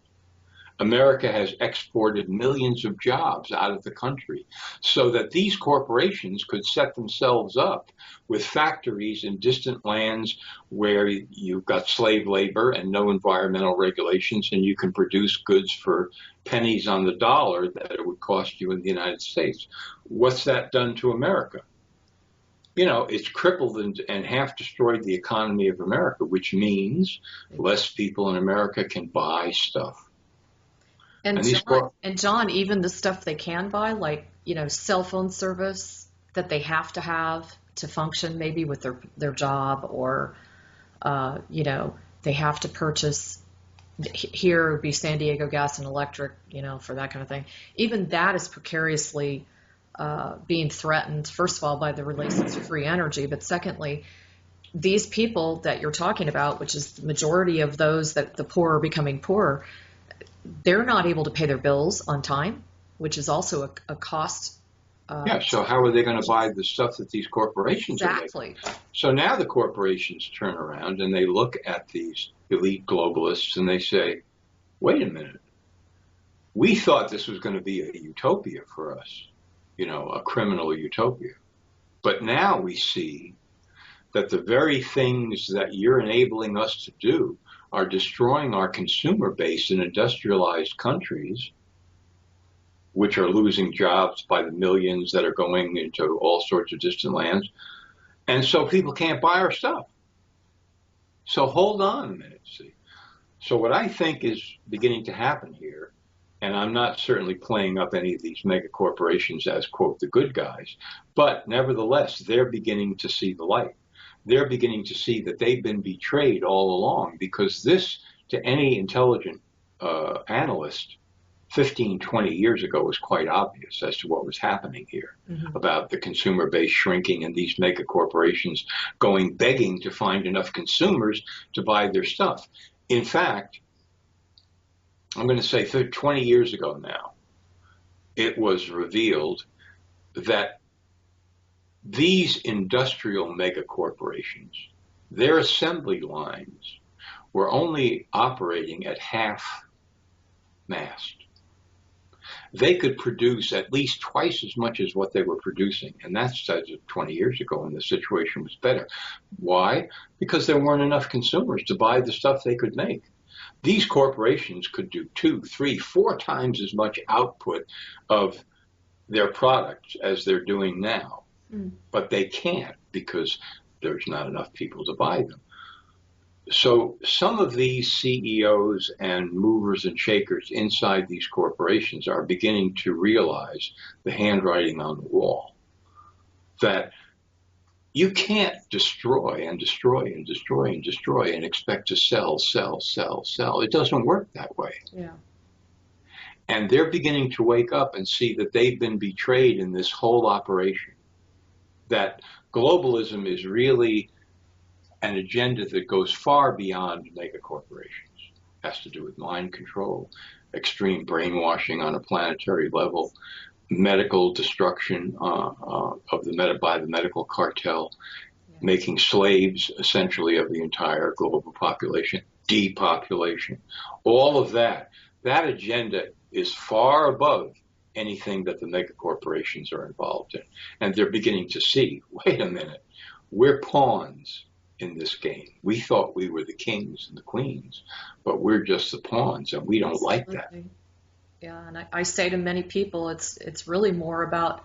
America has exported millions of jobs out of the country so that these corporations could set themselves up with factories in distant lands where you've got slave labor and no environmental regulations, and you can produce goods for pennies on the dollar that it would cost you in the United States. What's that done to America? It's crippled and half destroyed the economy of America, which means less people in America can buy stuff. And John, even the stuff they can buy, like, cell phone service that they have to have to function maybe with their job, or, they have to purchase, here would be San Diego Gas and Electric, for that kind of thing. Even that is precariously being threatened, first of all, by the release of free energy, but secondly, these people that you're talking about, which is the majority of those that the poor are becoming poorer, they're not able to pay their bills on time, which is also a cost. So how are they going to buy the stuff that these corporations are making? So now the corporations turn around and they look at these elite globalists and they say, wait a minute, we thought this was going to be a utopia for us, a criminal utopia. But now we see that the very things that you're enabling us to do are destroying our consumer base in industrialized countries, which are losing jobs by the millions that are going into all sorts of distant lands. And so people can't buy our stuff. So hold on a minute, see. So what I think is beginning to happen here, and I'm not certainly playing up any of these mega corporations as, quote, the good guys, but nevertheless, they're beginning to see the light. They're beginning to see that they've been betrayed all along, because this, to any intelligent analyst 15, 20 years ago, was quite obvious as to what was happening here, about the consumer base shrinking and these mega corporations going begging to find enough consumers to buy their stuff. In fact, I'm going to say 20 years ago now, it was revealed that these industrial mega corporations, their assembly lines were only operating at half mast. They could produce at least twice as much as what they were producing. And that's as of 20 years ago, and the situation was better. Why? Because there weren't enough consumers to buy the stuff they could make. These corporations could do 2, 3, 4 times as much output of their products as they're doing now. But they can't, because there's not enough people to buy them. So some of these CEOs and movers and shakers inside these corporations are beginning to realize the handwriting on the wall, that you can't destroy and destroy and destroy and destroy and expect to sell. It doesn't work that way. Yeah. And they're beginning to wake up and see that they've been betrayed in this whole operation, that globalism is really an agenda that goes far beyond mega corporations. It has to do with mind control, extreme brainwashing on a planetary level, medical destruction by the medical cartel, making slaves essentially of the entire global population, depopulation. All of that agenda is far above anything that the mega corporations are involved in. And they're beginning to see, wait a minute, we're pawns in this game. We thought we were the kings and the queens, but we're just the pawns, and we don't like that. Yeah, and I say to many people, it's really more about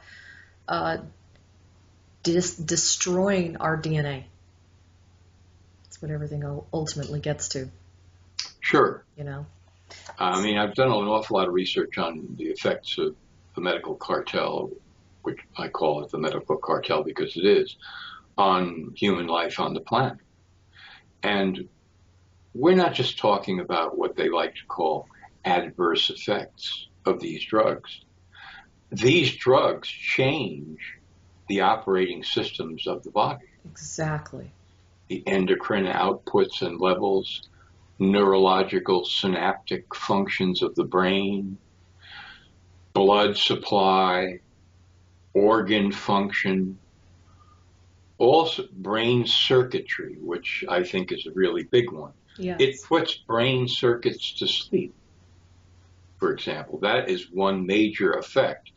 destroying our DNA. That's what everything ultimately gets to. Sure. You know. I mean, I've done an awful lot of research on the effects of the medical cartel, which I call it the medical cartel because it is, on human life on the planet. And we're not just talking about what they like to call adverse effects of these drugs. These drugs change the operating systems of the body. Exactly. The endocrine outputs and levels, neurological synaptic functions of the brain, blood supply, organ function, also brain circuitry, which I think is a really big one. Yes. It puts brain circuits to sleep, for example. That is one major effect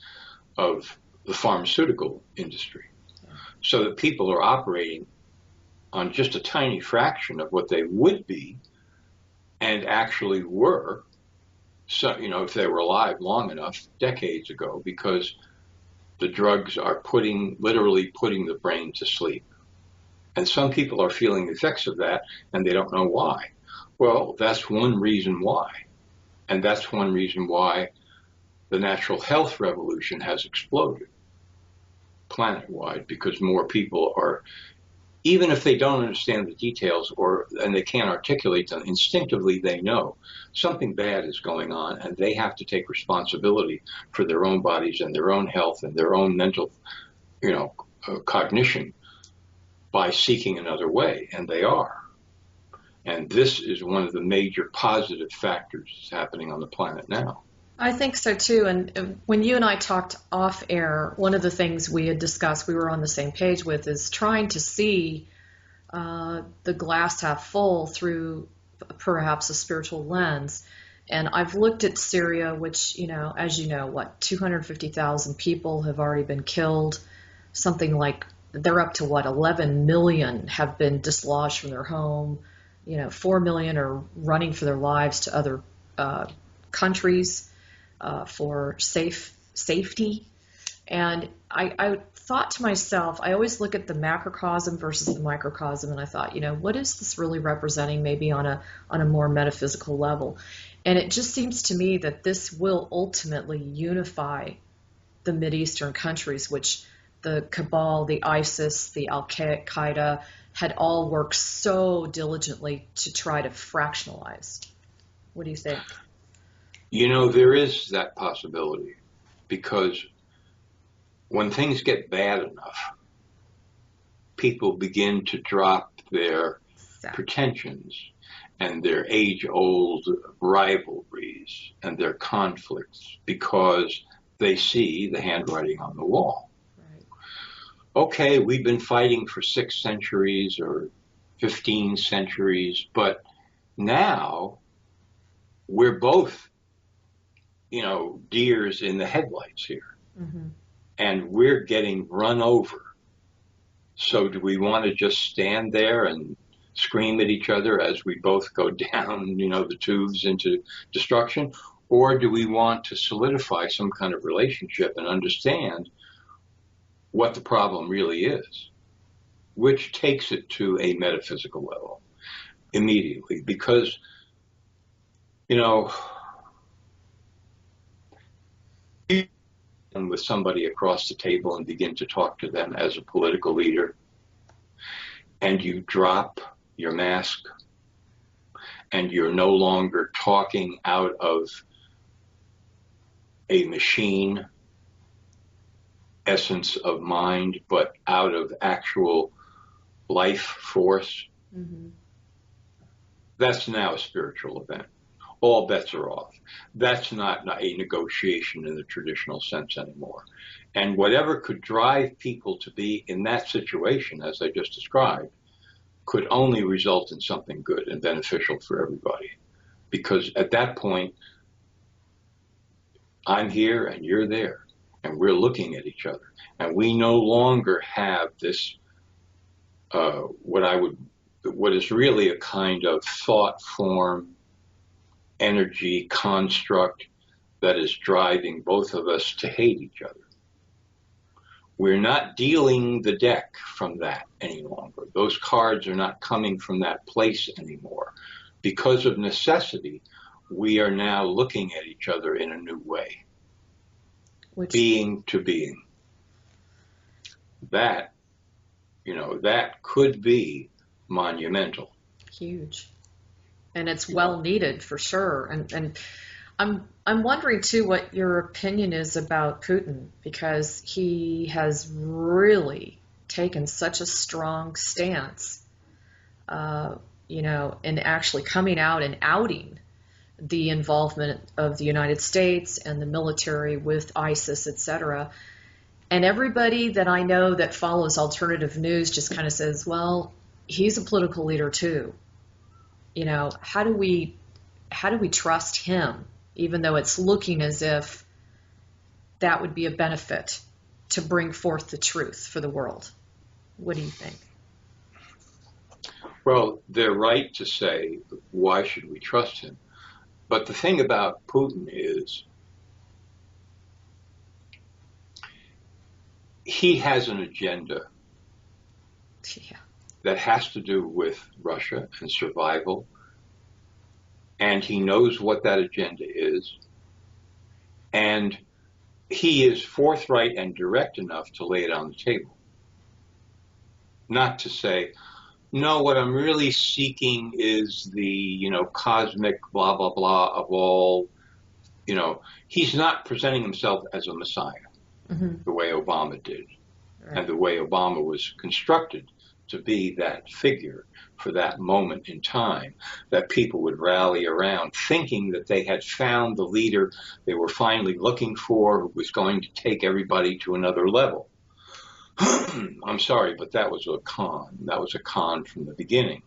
of the pharmaceutical industry. Yeah. So that people are operating on just a tiny fraction of what they would be and actually were, so, if they were alive long enough, decades ago, because the drugs are literally putting the brain to sleep. And some people are feeling the effects of that, and they don't know why. Well, that's one reason why. And that's one reason why the natural health revolution has exploded planet-wide, because more people are, even if they don't understand the details and they can't articulate them, instinctively they know something bad is going on, and they have to take responsibility for their own bodies and their own health and their own mental, cognition by seeking another way, and they are. And this is one of the major positive factors that's happening on the planet now. I think so too. And when you and I talked off air, one of the things we had discussed, we were on the same page with, is trying to see the glass half full through perhaps a spiritual lens. And I've looked at Syria, which, as you know, 250,000 people have already been killed. Something like, they're up to 11 million have been dislodged from their home. 4 million are running for their lives to other countries for safety. And I thought to myself, I always look at the macrocosm versus the microcosm, and I thought, what is this really representing, maybe on a more metaphysical level? And it just seems to me that this will ultimately unify the Mideastern countries, which the Cabal, the ISIS, the Al-Qaeda had all worked so diligently to try to fractionalize. What do you think? There is that possibility, because when things get bad enough, people begin to drop their pretensions and their age-old rivalries and their conflicts, because they see the handwriting on the wall. Right. Okay, we've been fighting for 6 centuries or 15 centuries, but now we're both, deers in the headlights here. Mm-hmm. And we're getting run over. So do we want to just stand there and scream at each other as we both go down, the tubes into destruction? Or do we want to solidify some kind of relationship and understand what the problem really is, which takes it to a metaphysical level immediately? Because, and with somebody across the table and begin to talk to them as a political leader, and you drop your mask and you're no longer talking out of a machine essence of mind, but out of actual life force, mm-hmm. That's now a spiritual event. All bets are off. That's not a negotiation in the traditional sense anymore. And whatever could drive people to be in that situation, as I just described, could only result in something good and beneficial for everybody. Because at that point, I'm here and you're there, and we're looking at each other. And we no longer have this, what I would what is really a kind of thought form, energy construct that is driving both of us to hate each other. We're not dealing the deck from that any longer. Those cards are not coming from that place anymore. Because of necessity, we are now looking at each other in a new way. Being to being. That, that could be monumental. Huge. And it's well needed for sure. And I'm wondering too what your opinion is about Putin, because he has really taken such a strong stance, in actually coming out and outing the involvement of the United States and the military with ISIS, etc. And everybody that I know that follows alternative news just kind of says, well, he's a political leader too. How do we trust him, even though it's looking as if that would be a benefit to bring forth the truth for the world? What do you think? Well, they're right to say, why should we trust him? But the thing about Putin is he has an agenda that has to do with Russia and survival. And he knows what that agenda is. And he is forthright and direct enough to lay it on the table. Not to say, no, what I'm really seeking is the, cosmic blah, blah, blah of all, he's not presenting himself as a messiah, the way Obama did, right. And the way Obama was constructed to be that figure for that moment in time that people would rally around, thinking that they had found the leader they were finally looking for, who was going to take everybody to another level. I'm sorry, but that was a con. That was a con from the beginning.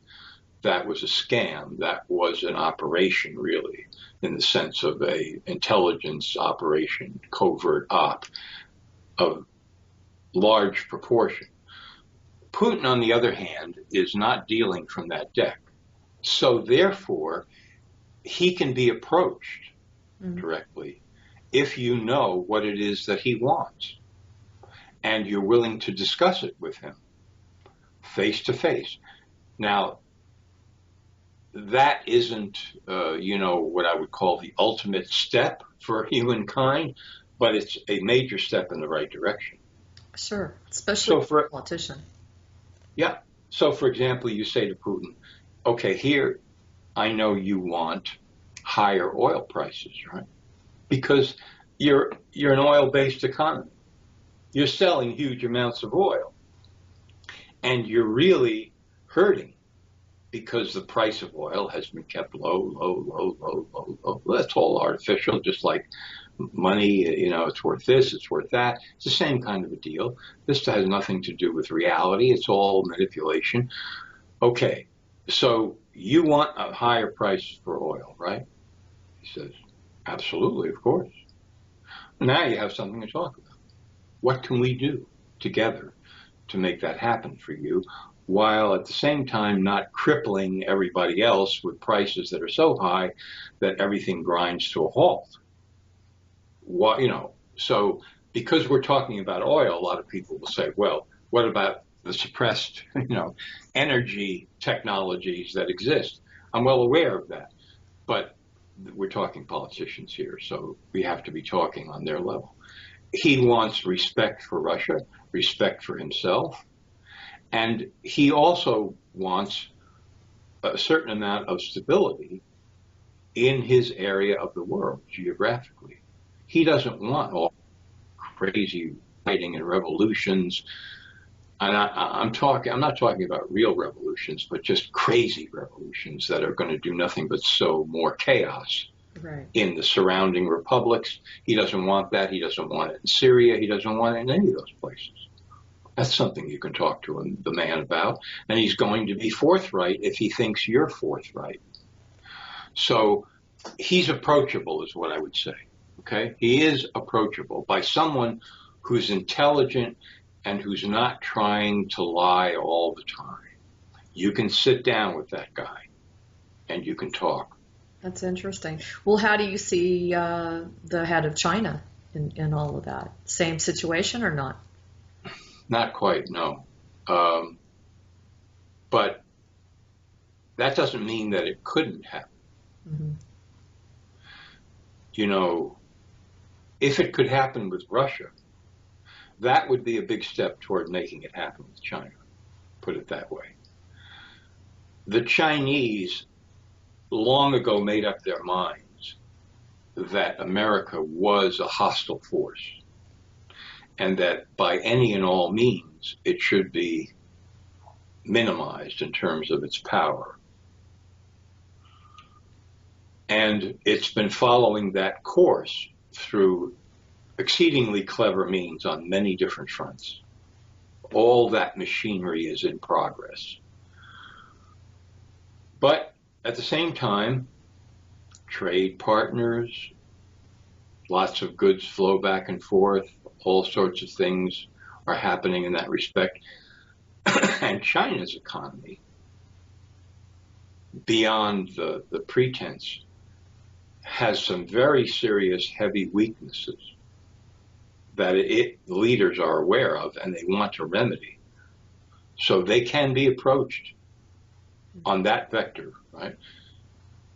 That was a scam. That was an operation, really, in the sense of a intelligence operation, covert op of large proportion. Putin, on the other hand, is not dealing from that deck. So therefore, he can be approached directly if you know what it is that he wants. And you're willing to discuss it with him face to face. Now, that isn't, what I would call the ultimate step for humankind, but it's a major step in the right direction. Sure, especially for a politician. Yeah. So, for example, you say to Putin, okay, here, I know you want higher oil prices, right? Because you're an oil-based economy. You're selling huge amounts of oil, and you're really hurting because the price of oil has been kept low. That's all artificial, just like money, it's worth this, it's worth that. It's the same kind of a deal. This has nothing to do with reality. It's all manipulation. Okay, so you want a higher price for oil, right? He says, absolutely, of course. Now you have something to talk about. What can we do together to make that happen for you, while at the same time not crippling everybody else with prices that are so high that everything grinds to a halt? So because we're talking about oil, a lot of people will say, well, what about the suppressed, energy technologies that exist? I'm well aware of that, but we're talking politicians here, so we have to be talking on their level. He wants respect for Russia, respect for himself, and he also wants a certain amount of stability in his area of the world geographically. He doesn't want all crazy fighting and revolutions. And I'm not talking about real revolutions, but just crazy revolutions that are going to do nothing but sow more chaos in the surrounding republics. He doesn't want that. He doesn't want it in Syria. He doesn't want it in any of those places. That's something you can talk to the man about, and he's going to be forthright if he thinks you're forthright. So he's approachable is what I would say. Okay? He is approachable by someone who's intelligent and who's not trying to lie all the time. you can sit down with that guy and you can talk. That's interesting. Well, how do you see the head of China in all of that? Same situation or not? Not quite, no. But that doesn't mean that it couldn't happen. Mm-hmm. You know, if it could happen with Russia, that would be a big step toward making it happen with China, put it that way. The Chinese long ago made up their minds that America was a hostile force and that by any and all means it should be minimized in terms of its power. And it's been following that course through exceedingly clever means on many different fronts. All that machinery is in progress. But at the same time, trade partners, lots of goods flow back and forth, all sorts of things are happening in that respect. And China's economy, beyond the pretense, has some very serious heavy weaknesses that the leaders are aware of and they want to remedy. So they can be approached on that vector, right?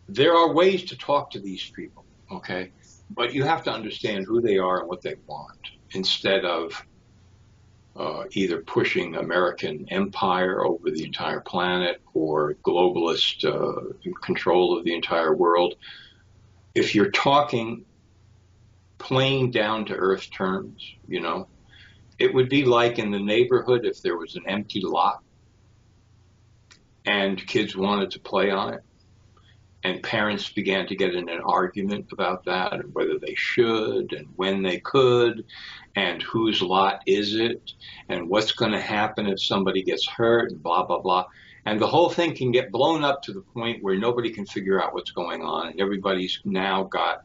There are ways to talk to these people, okay? But you have to understand who they are and what they want instead of either pushing American empire over the entire planet or globalist control of the entire world. If you're talking plain down to earth terms, you know, it would be like in the neighborhood if there was an empty lot and kids wanted to play on it and parents began to get in an argument about that and whether they should and when they could and whose lot is it and what's going to happen if somebody gets hurt and blah, blah, blah. And the whole thing can get blown up to the point where nobody can figure out what's going on. And everybody's now got,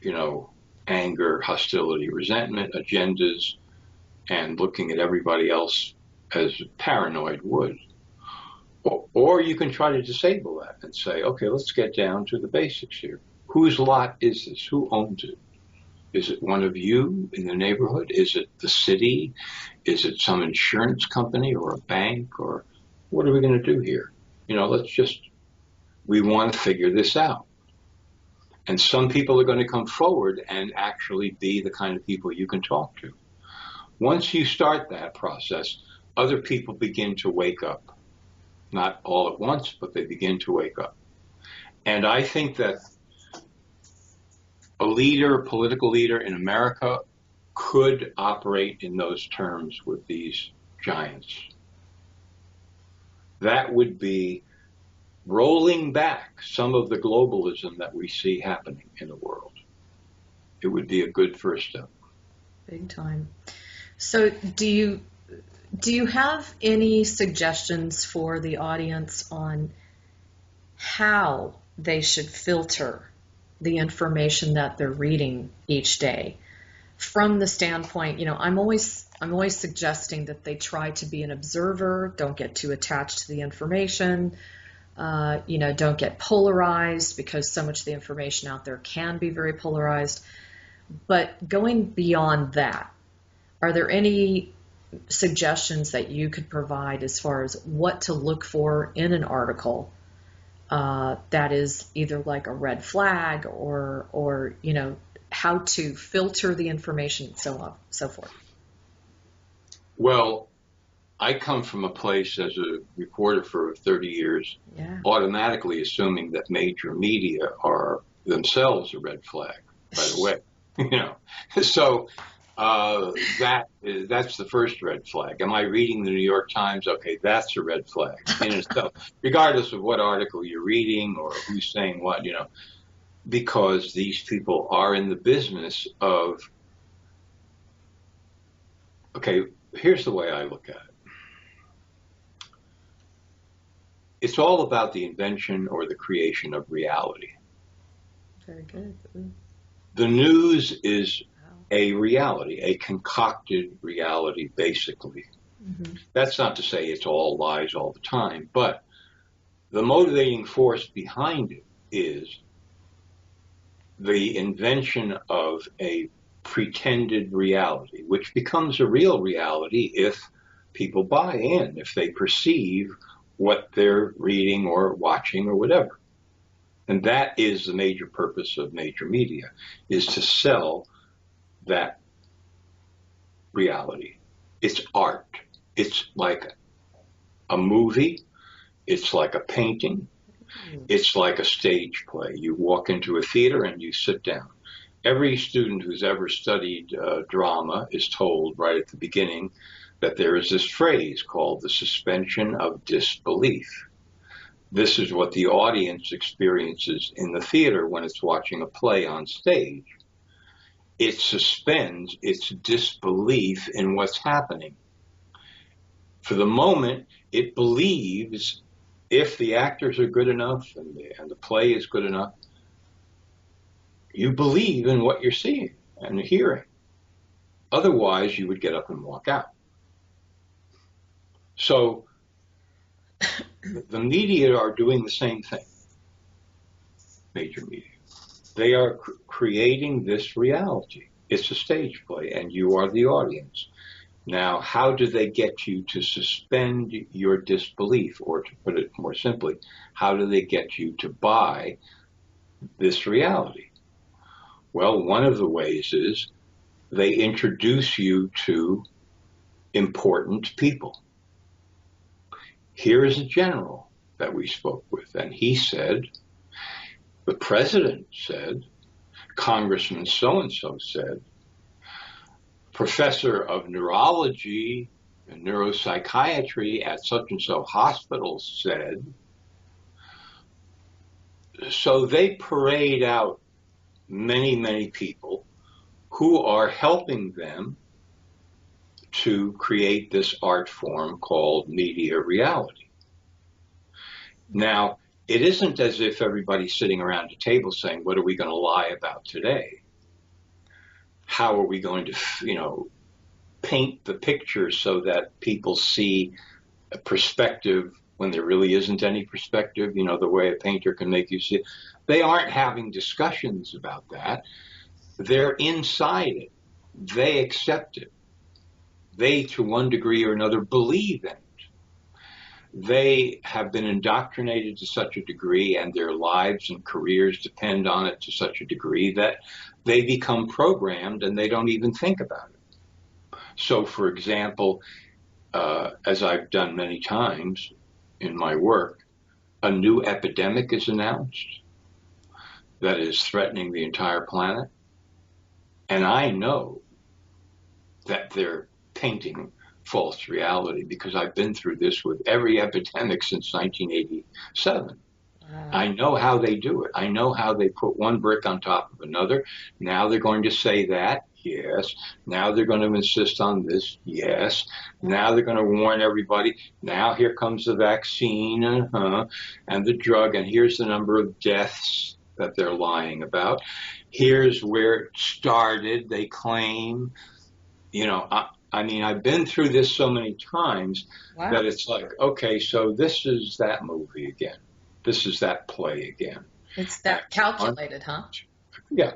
you know, anger, hostility, resentment, agendas, and looking at everybody else as paranoid would. Or you can try to disable that and say, okay, let's get down to the basics here. Whose lot is this? Who owns it? Is it one of you in the neighborhood? Is it the city? Is it some insurance company or a bank? Or what are we going to do here? You know, we want to figure this out. And some people are going to come forward and actually be the kind of people you can talk to. Once you start that process, other people begin to wake up. Not all at once, but they begin to wake up. And I think that a political leader in America could operate in those terms with these giants. That would be rolling back some of the globalism that we see happening in the world. It would be a good first step. Big time. So do you have any suggestions for the audience on how they should filter the information that they're reading each day? From the standpoint, you know, I'm always suggesting that they try to be an observer, don't get too attached to the information, you know, don't get polarized because so much of the information out there can be very polarized. But going beyond that, are there any suggestions that you could provide as far as what to look for in an article that is either like a red flag or you know, how to filter the information and so on, so forth? Well, I come from a place as a reporter for 30 years, automatically assuming that major media are themselves a red flag, by the way. You know, so that's the first red flag. Am I reading the New York Times? Okay, that's a red flag in itself, regardless of what article you're reading or who's saying what, you know, because these people are in the business of, okay, here's the way I look at it. It's all about the invention or the creation of reality. Very good. The news is a reality, a concocted reality, basically, Mm-hmm. That's not to say it's all lies all the time, but the motivating force behind it is the invention of a pretended reality, which becomes a real reality if people buy in, if they perceive what they're reading or watching or whatever. And that is the major purpose of major media, is to sell that reality. It's art. It's like a movie. It's like a painting. It's like a stage play. You walk into a theater and you sit down. Every student who's ever studied drama is told right at the beginning that there is this phrase called the suspension of disbelief. This is what the audience experiences in the theater when it's watching a play on stage. It suspends its disbelief in what's happening. For the moment, it believes if the actors are good enough and the play is good enough, you believe in what you're seeing and hearing. Otherwise, you would get up and walk out. So the media are doing the same thing, major media. They are creating this reality. It's a stage play, and you are the audience. Now, how do they get you to suspend your disbelief? Or to put it more simply, how do they get you to buy this reality? Well, one of the ways is they introduce you to important people. Here is a general that we spoke with, and he said, the president said, Congressman so-and-so said, professor of neurology and neuropsychiatry at such and so hospital said. So they parade out many, many people who are helping them to create this art form called media reality. Now, it isn't as if everybody's sitting around a table saying, what are we going to lie about today? How are we going to, paint the picture so that people see a perspective when there really isn't any perspective, the way a painter can make you see it. They aren't having discussions about that. They're inside it. They accept it. They, to one degree or another, believe in it. They have been indoctrinated to such a degree, and their lives and careers depend on it to such a degree that they become programmed and they don't even think about it. So, for example, as I've done many times in my work, a new epidemic is announced that is threatening the entire planet. And I know that they're painting false reality because I've been through this with every epidemic since 1987. I know how they do it. I know how they put one brick on top of another. Now they're going to say that, yes. Now they're going to insist on this, yes. Now they're going to warn everybody. Now here comes the vaccine and the drug, and here's the number of deaths that they're lying about. Here's where it started, they claim. I've been through this so many times that it's like, okay, so this is that movie again. This is that play again. It's that calculated, huh? Yeah.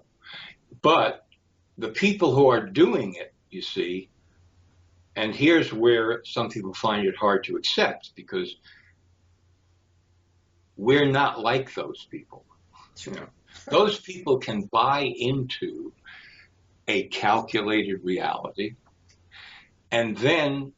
But the people who are doing it, you see, and here's where some people find it hard to accept because we're not like those people. Sure. Those people can buy into a calculated reality and then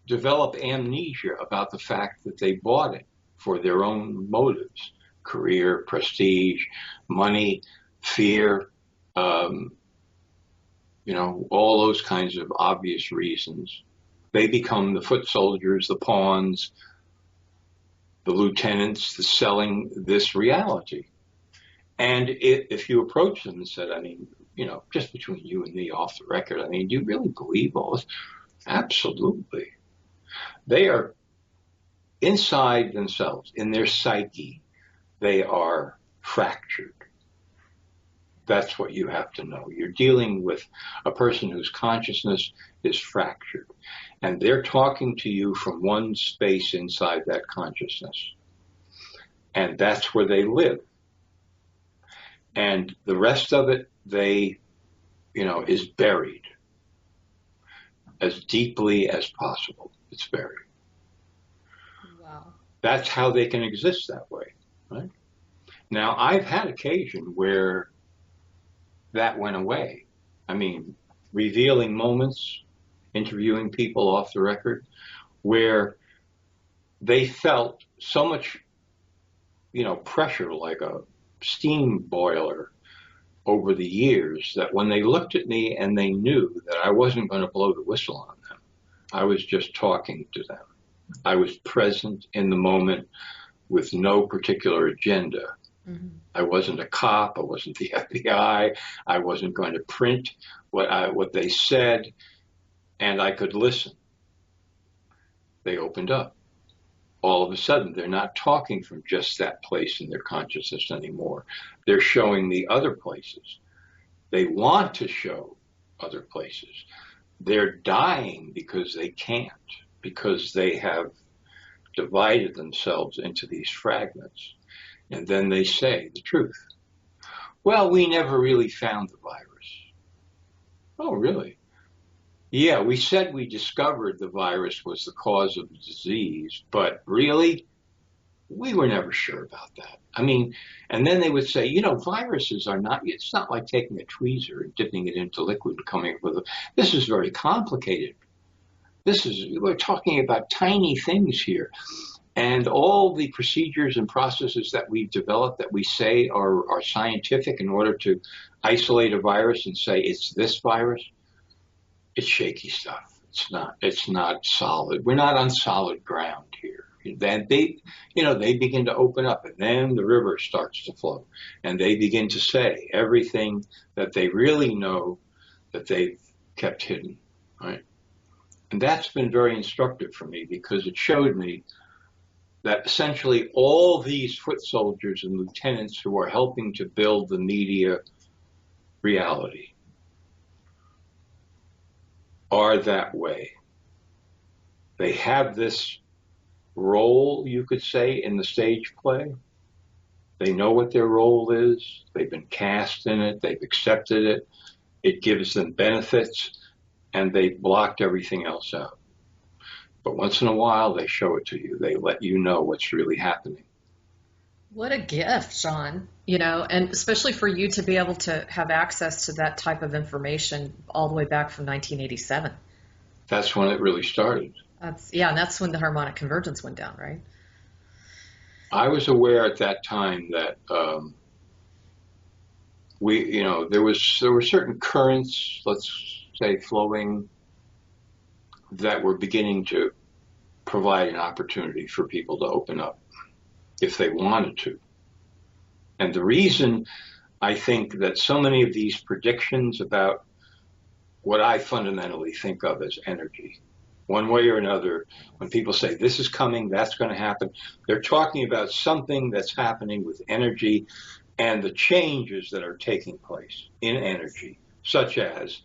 develop amnesia about the fact that they bought it for their own motives, career, prestige, money, fear, all those kinds of obvious reasons. They become the foot soldiers, the pawns, the lieutenants, the selling this reality. And if you approach them and said, just between you and me off the record, do you really believe all this? Absolutely. They are inside themselves, in their psyche, they are fractured. That's what you have to know. You're dealing with a person whose consciousness is fractured, and they're talking to you from one space inside that consciousness. And that's where they live. And the rest of it, is buried as deeply as possible. It's buried. Wow. That's how they can exist that way, right? Now, I've had occasion where that went away. I mean, revealing moments, interviewing people off the record, where they felt so much, pressure, like a steam boiler over the years, that when they looked at me and they knew that I wasn't going to blow the whistle on them, I was just talking to them. I was present in the moment with no particular agenda. Mm-hmm. I wasn't a cop. I wasn't the FBI. I wasn't going to print what they said, and I could listen. They opened up. All of a sudden, they're not talking from just that place in their consciousness anymore. They're showing the other places. They want to show other places. They're dying because they can't, because they have divided themselves into these fragments. And then they say the truth. Well, we never really found the virus. Oh, really? Yeah, we said we discovered the virus was the cause of the disease, but really, we were never sure about that. I mean, and then they would say, viruses are not, it's not like taking a tweezer and dipping it into liquid and coming up with this is very complicated. We're talking about tiny things here. And all the procedures and processes that we've developed that we say are scientific in order to isolate a virus and say it's this virus, it's shaky stuff. It's not solid. We're not on solid ground here. Then they begin to open up, and then the river starts to flow, and they begin to say everything that they really know that they've kept hidden, right? And that's been very instructive for me, because it showed me that essentially all these foot soldiers and lieutenants who are helping to build the media reality are that way. They have this role, you could say, in the stage play. They know what their role is. They've been cast in it. They've accepted it. It gives them benefits, and they've blocked everything else out. But once in a while, they show it to you. They let you know what's really happening. What a gift, Sean, and especially for you to be able to have access to that type of information all the way back from 1987. That's when it really started. And that's when the harmonic convergence went down, right? I was aware at that time that there were certain currents, let's say, flowing, that were beginning to provide an opportunity for people to open up if they wanted to. And the reason I think that so many of these predictions about what I fundamentally think of as energy, one way or another, when people say this is coming, that's going to happen, they're talking about something that's happening with energy and the changes that are taking place in energy, such as,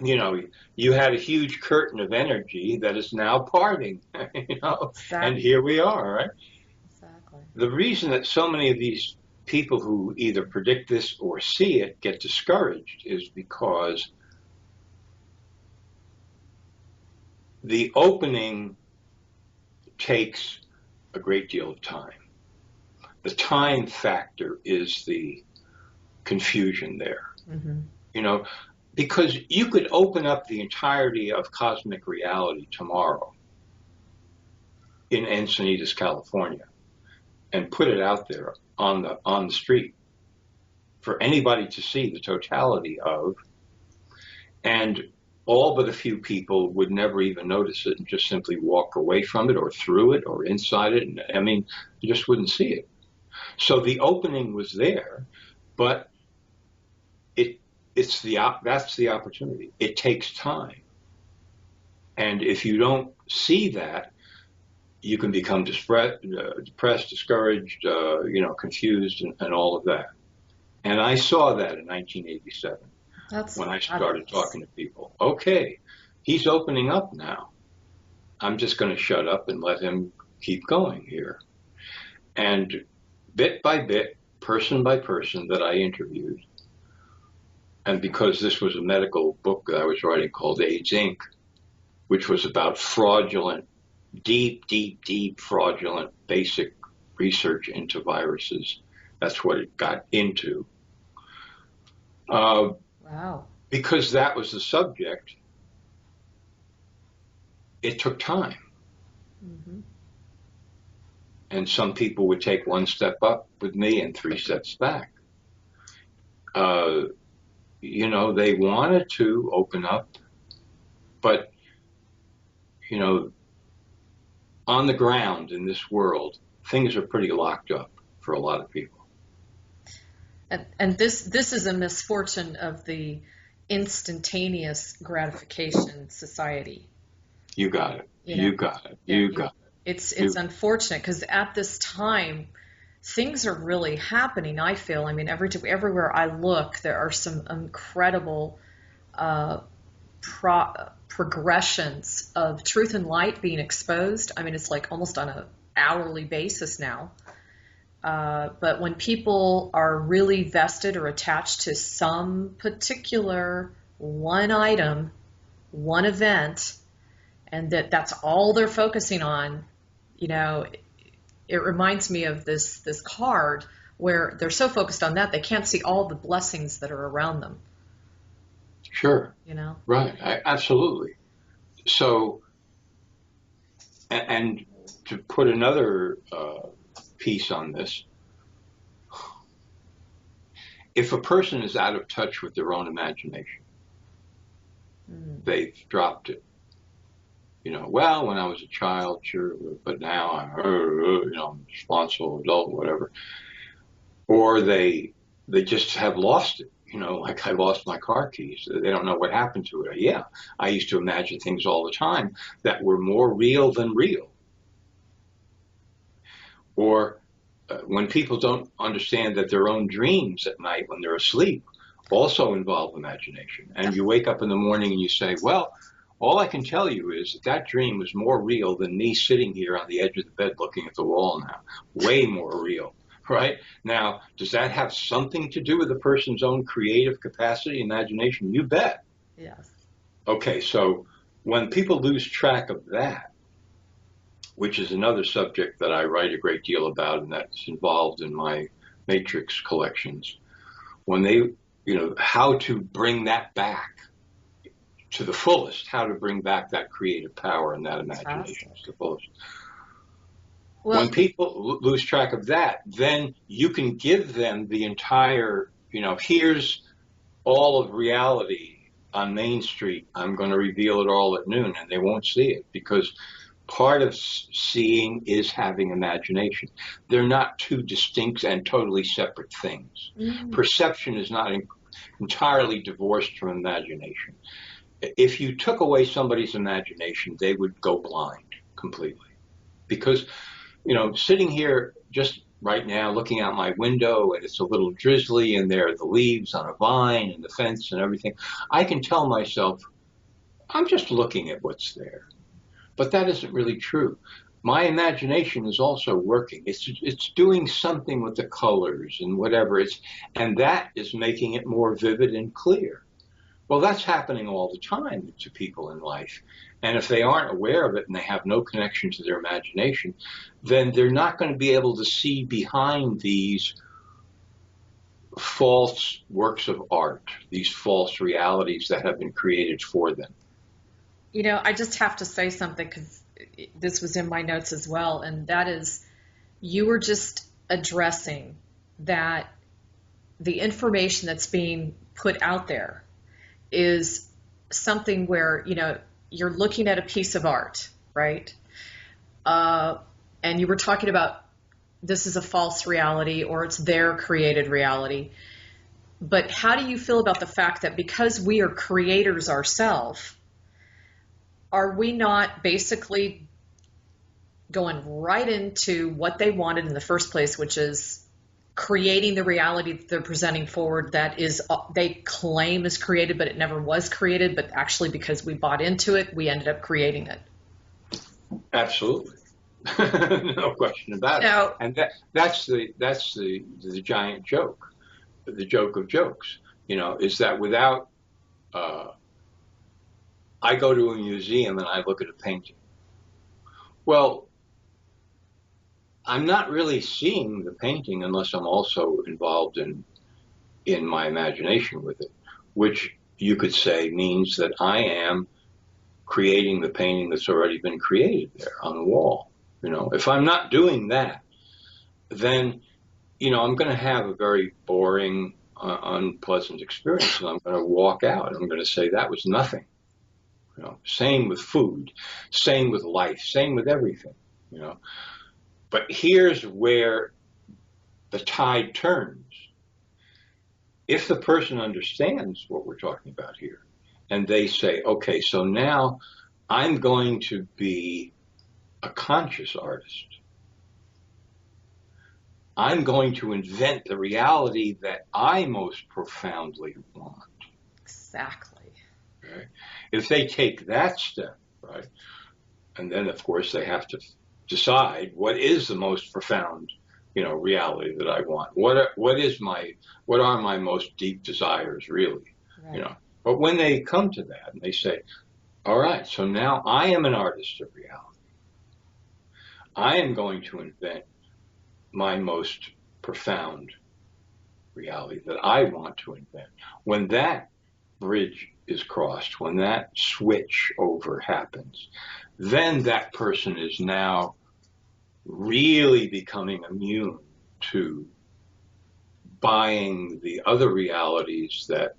you had a huge curtain of energy that is now parting, Exactly. And here we are, right? Exactly. The reason that so many of these people who either predict this or see it get discouraged is because the opening takes a great deal of time. The time factor is the confusion there. Mm-hmm. Because you could open up the entirety of cosmic reality tomorrow in Encinitas, California, and put it out there on the street for anybody to see the totality of, and all but a few people would never even notice it and just simply walk away from it or through it or inside it. And you just wouldn't see it. So the opening was there, but that's the opportunity. It takes time. And if you don't see that, you can become depressed, discouraged, confused, and all of that. And I saw that in 1987 when I started talking to people. Okay, he's opening up now. I'm just going to shut up and let him keep going here. And bit by bit, person by person that I interviewed, and because this was a medical book that I was writing called AIDS Inc., which was about fraudulent, deep fraudulent basic research into viruses. That's what it got into. Wow. Because that was the subject, it took time. Mm-hmm. And some people would take one step up with me and 3 steps back. You know, they wanted to open up, but, you know, on the ground in this world, things are pretty locked up for a lot of people. And this is a misfortune of the instantaneous gratification society. You got it. You got it. You got it. It's unfortunate because at this time, things are really happening, I feel. I mean, everywhere I look, there are some incredible progressions of truth and light being exposed. I mean, it's like almost on an hourly basis now. But when people are really vested or attached to some particular one item, one event, and that's all they're focusing on, you know, it reminds me of this card where they're so focused on that they can't see all the blessings that are around them. Sure. You know? Right. Absolutely. So, and to put another piece on this, if a person is out of touch with their own imagination, they've dropped it. You know, well, when I was a child, sure, but now I'm, you know, I'm a responsible adult, whatever. Or they just have lost it. You know, like I lost my car keys. They don't know what happened to it. Yeah, I used to imagine things all the time that were more real than real. Or when people don't understand that their own dreams at night when they're asleep also involve imagination. And you wake up in the morning and you say, well, all I can tell you is that dream was more real than me sitting here on the edge of the bed looking at the wall now. Way more real, right? Now, does that have something to do with the person's own creative capacity, imagination? You bet. Yes. Okay, so when people lose track of that, which is another subject that I write a great deal about and that's involved in my Matrix collections, when they, you know, how to bring that back to the fullest, how to bring back that creative power and that imagination to the fullest. Well, when people lose track of that, then you can give them the entire, you know, here's all of reality on Main Street. I'm going to reveal it all at noon, and they won't see it because part of seeing is having imagination. They're not two distinct and totally separate things. Mm-hmm. Perception is not entirely divorced from imagination. If you took away somebody's imagination, they would go blind completely. Because, you know, sitting here just right now looking out my window and it's a little drizzly and there are the leaves on a vine and the fence and everything, I can tell myself, I'm just looking at what's there. But that isn't really true. My imagination is also working. It's doing something with the colors and whatever and that is making it more vivid and clear. Well, that's happening all the time to people in life. And if they aren't aware of it and they have no connection to their imagination, then they're not going to be able to see behind these false works of art, these false realities that have been created for them. You know, I just have to say something because this was in my notes as well, and that is you were just addressing that the information that's being put out there is something where, you know, you're looking at a piece of art, right? And you were talking about this is a false reality or it's their created reality. But how do you feel about the fact that because we are creators ourselves, are we not basically going right into what they wanted in the first place, which is creating the reality that they're presenting forward that is they claim is created, but it never was created, but actually because we bought into it, we ended up creating it. Absolutely. No question about it. And that's the giant joke, the joke of jokes, is that without, I go to a museum and I look at a painting. Well, I'm not really seeing the painting unless I'm also involved in my imagination with it, which you could say means that I am creating the painting that's already been created there on the wall. If I'm not doing that, then, I'm going to have a very boring, unpleasant experience, and I'm going to walk out and I'm going to say that was nothing. Same with food, same with life, same with everything, But here's where the tide turns. If the person understands what we're talking about here, and they say, okay, so now I'm going to be a conscious artist. I'm going to invent the reality that I most profoundly want. Exactly. Right? If they take that step, right, and then of course they have to decide what is the most profound, reality that I want. What are my most deep desires really? Right. But when they come to that and they say, all right, so now I am an artist of reality. I am going to invent my most profound reality that I want to invent. When that bridge is crossed, when that switch over happens, then that person is now really becoming immune to buying the other realities that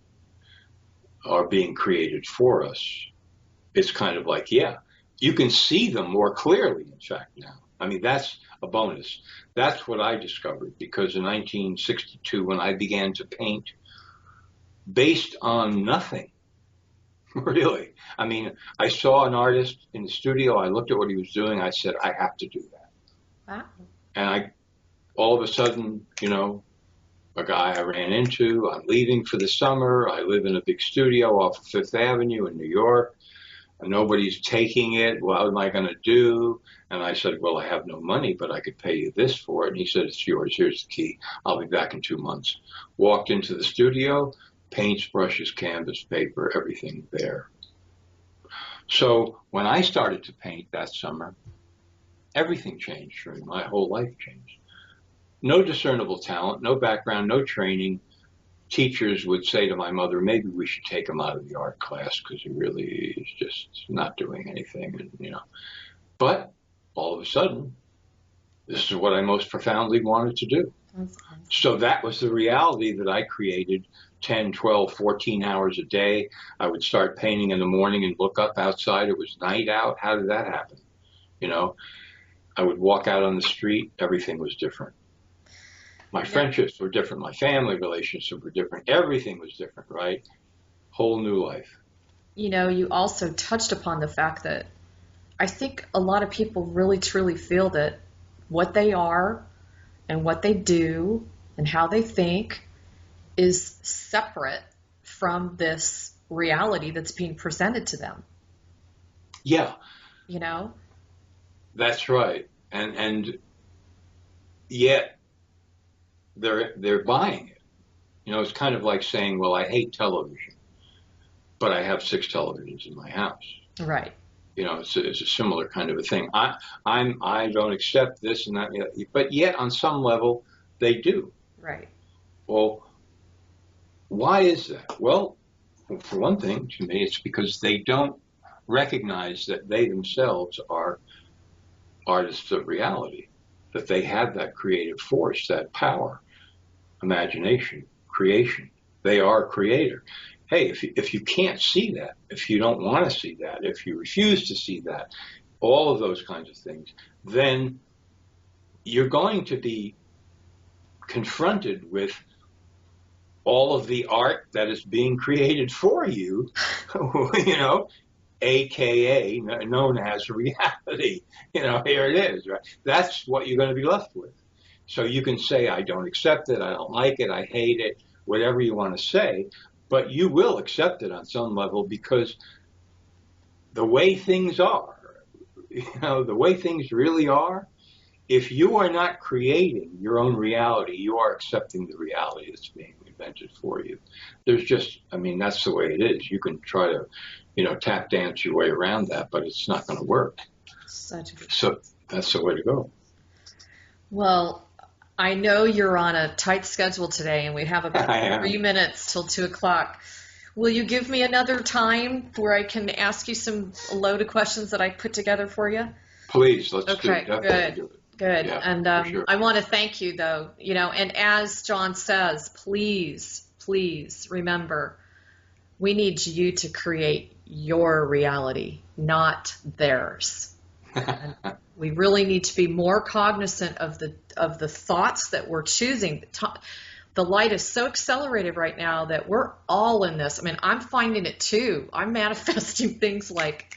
are being created for us. It's kind of like, yeah, you can see them more clearly, in fact, now. I mean, that's a bonus. That's what I discovered, because in 1962, when I began to paint based on nothing, really. I mean, I saw an artist in the studio. I looked at what he was doing. I said, I have to do that. Wow. And all of a sudden, a guy I ran into, I'm leaving for the summer. I live in a big studio off of Fifth Avenue in New York. And nobody's taking it. What am I going to do? And I said, well, I have no money, but I could pay you this for it. And he said, it's yours. Here's the key. I'll be back in 2 months. Walked into the studio, paints, brushes, canvas, paper, everything there. So when I started to paint that summer, everything changed for me. My whole life changed. No discernible talent, no background, no training. Teachers would say to my mother, maybe we should take him out of the art class because he really is just not doing anything. And, but all of a sudden, this is what I most profoundly wanted to do. So that was the reality that I created 10, 12, 14 hours a day. I would start painting in the morning and look up outside. It was night out. How did that happen? I would walk out on the street. Everything was different. My friendships were different. My family relationships were different. Everything was different, right? Whole new life. You also touched upon the fact that I think a lot of people really truly feel that what they are and what they do and how they think is separate from this reality that's being presented to them. Yeah. That's right. And yet they're buying it. It's kind of like saying, well, I hate television, but I have 6 televisions in my house. Right. It's a similar kind of a thing. I don't accept this and that, but yet on some level they do. Right. Well, why is that? Well, for one thing, to me, it's because they don't recognize that they themselves are artists of reality, that they have that creative force, that power, imagination, creation. They are creator. Hey, if you can't see that, if you don't want to see that, if you refuse to see that, all of those kinds of things, then you're going to be confronted with all of the art that is being created for you, AKA known as reality. Here it is, right? That's what you're going to be left with. So you can say, I don't accept it, I don't like it, I hate it, whatever you want to say, but you will accept it on some level because the way things are, the way things really are, if you are not creating your own reality, you are accepting the reality that's being invented for you. There's just, that's the way it is. You can try to, tap dance your way around that, but it's not going to work. So that's the way to go. Well, I know you're on a tight schedule today, and we have about 3 minutes till 2 o'clock. Will you give me another time where I can ask you a load of questions that I put together for you? Please, let's do it. Good. Yeah, and sure. I want to thank you, though. And as John says, please remember, we need you to create your reality, not theirs. We really need to be more cognizant of the thoughts that we're choosing. The light is so accelerated right now that we're all in this. I'm finding it too. I'm manifesting things like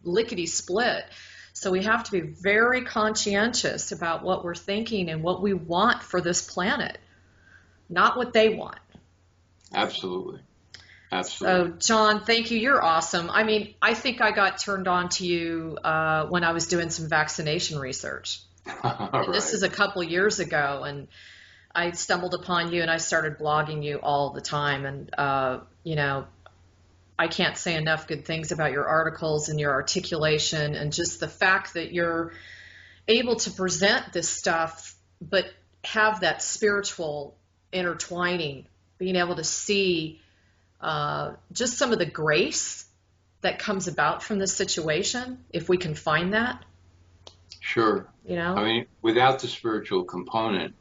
lickety-split. So we have to be very conscientious about what we're thinking and what we want for this planet, not what they want. Absolutely. So, John, thank you. You're awesome. I think I got turned on to you when I was doing some vaccination research. Right. This is a couple years ago, and I stumbled upon you, and I started blogging you all the time. And, I can't say enough good things about your articles and your articulation and just the fact that you're able to present this stuff, but have that spiritual intertwining, being able to see just some of the grace that comes about from this situation, if we can find that. Sure. Without the spiritual component,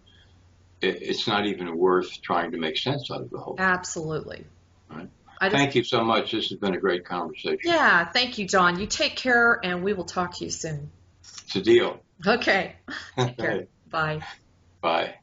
it's not even worth trying to make sense out of the whole thing. Absolutely. Right. Thank you so much. This has been a great conversation. Yeah, thank you, John. You take care, and we will talk to you soon. It's a deal. Okay. Take care. Bye. Bye.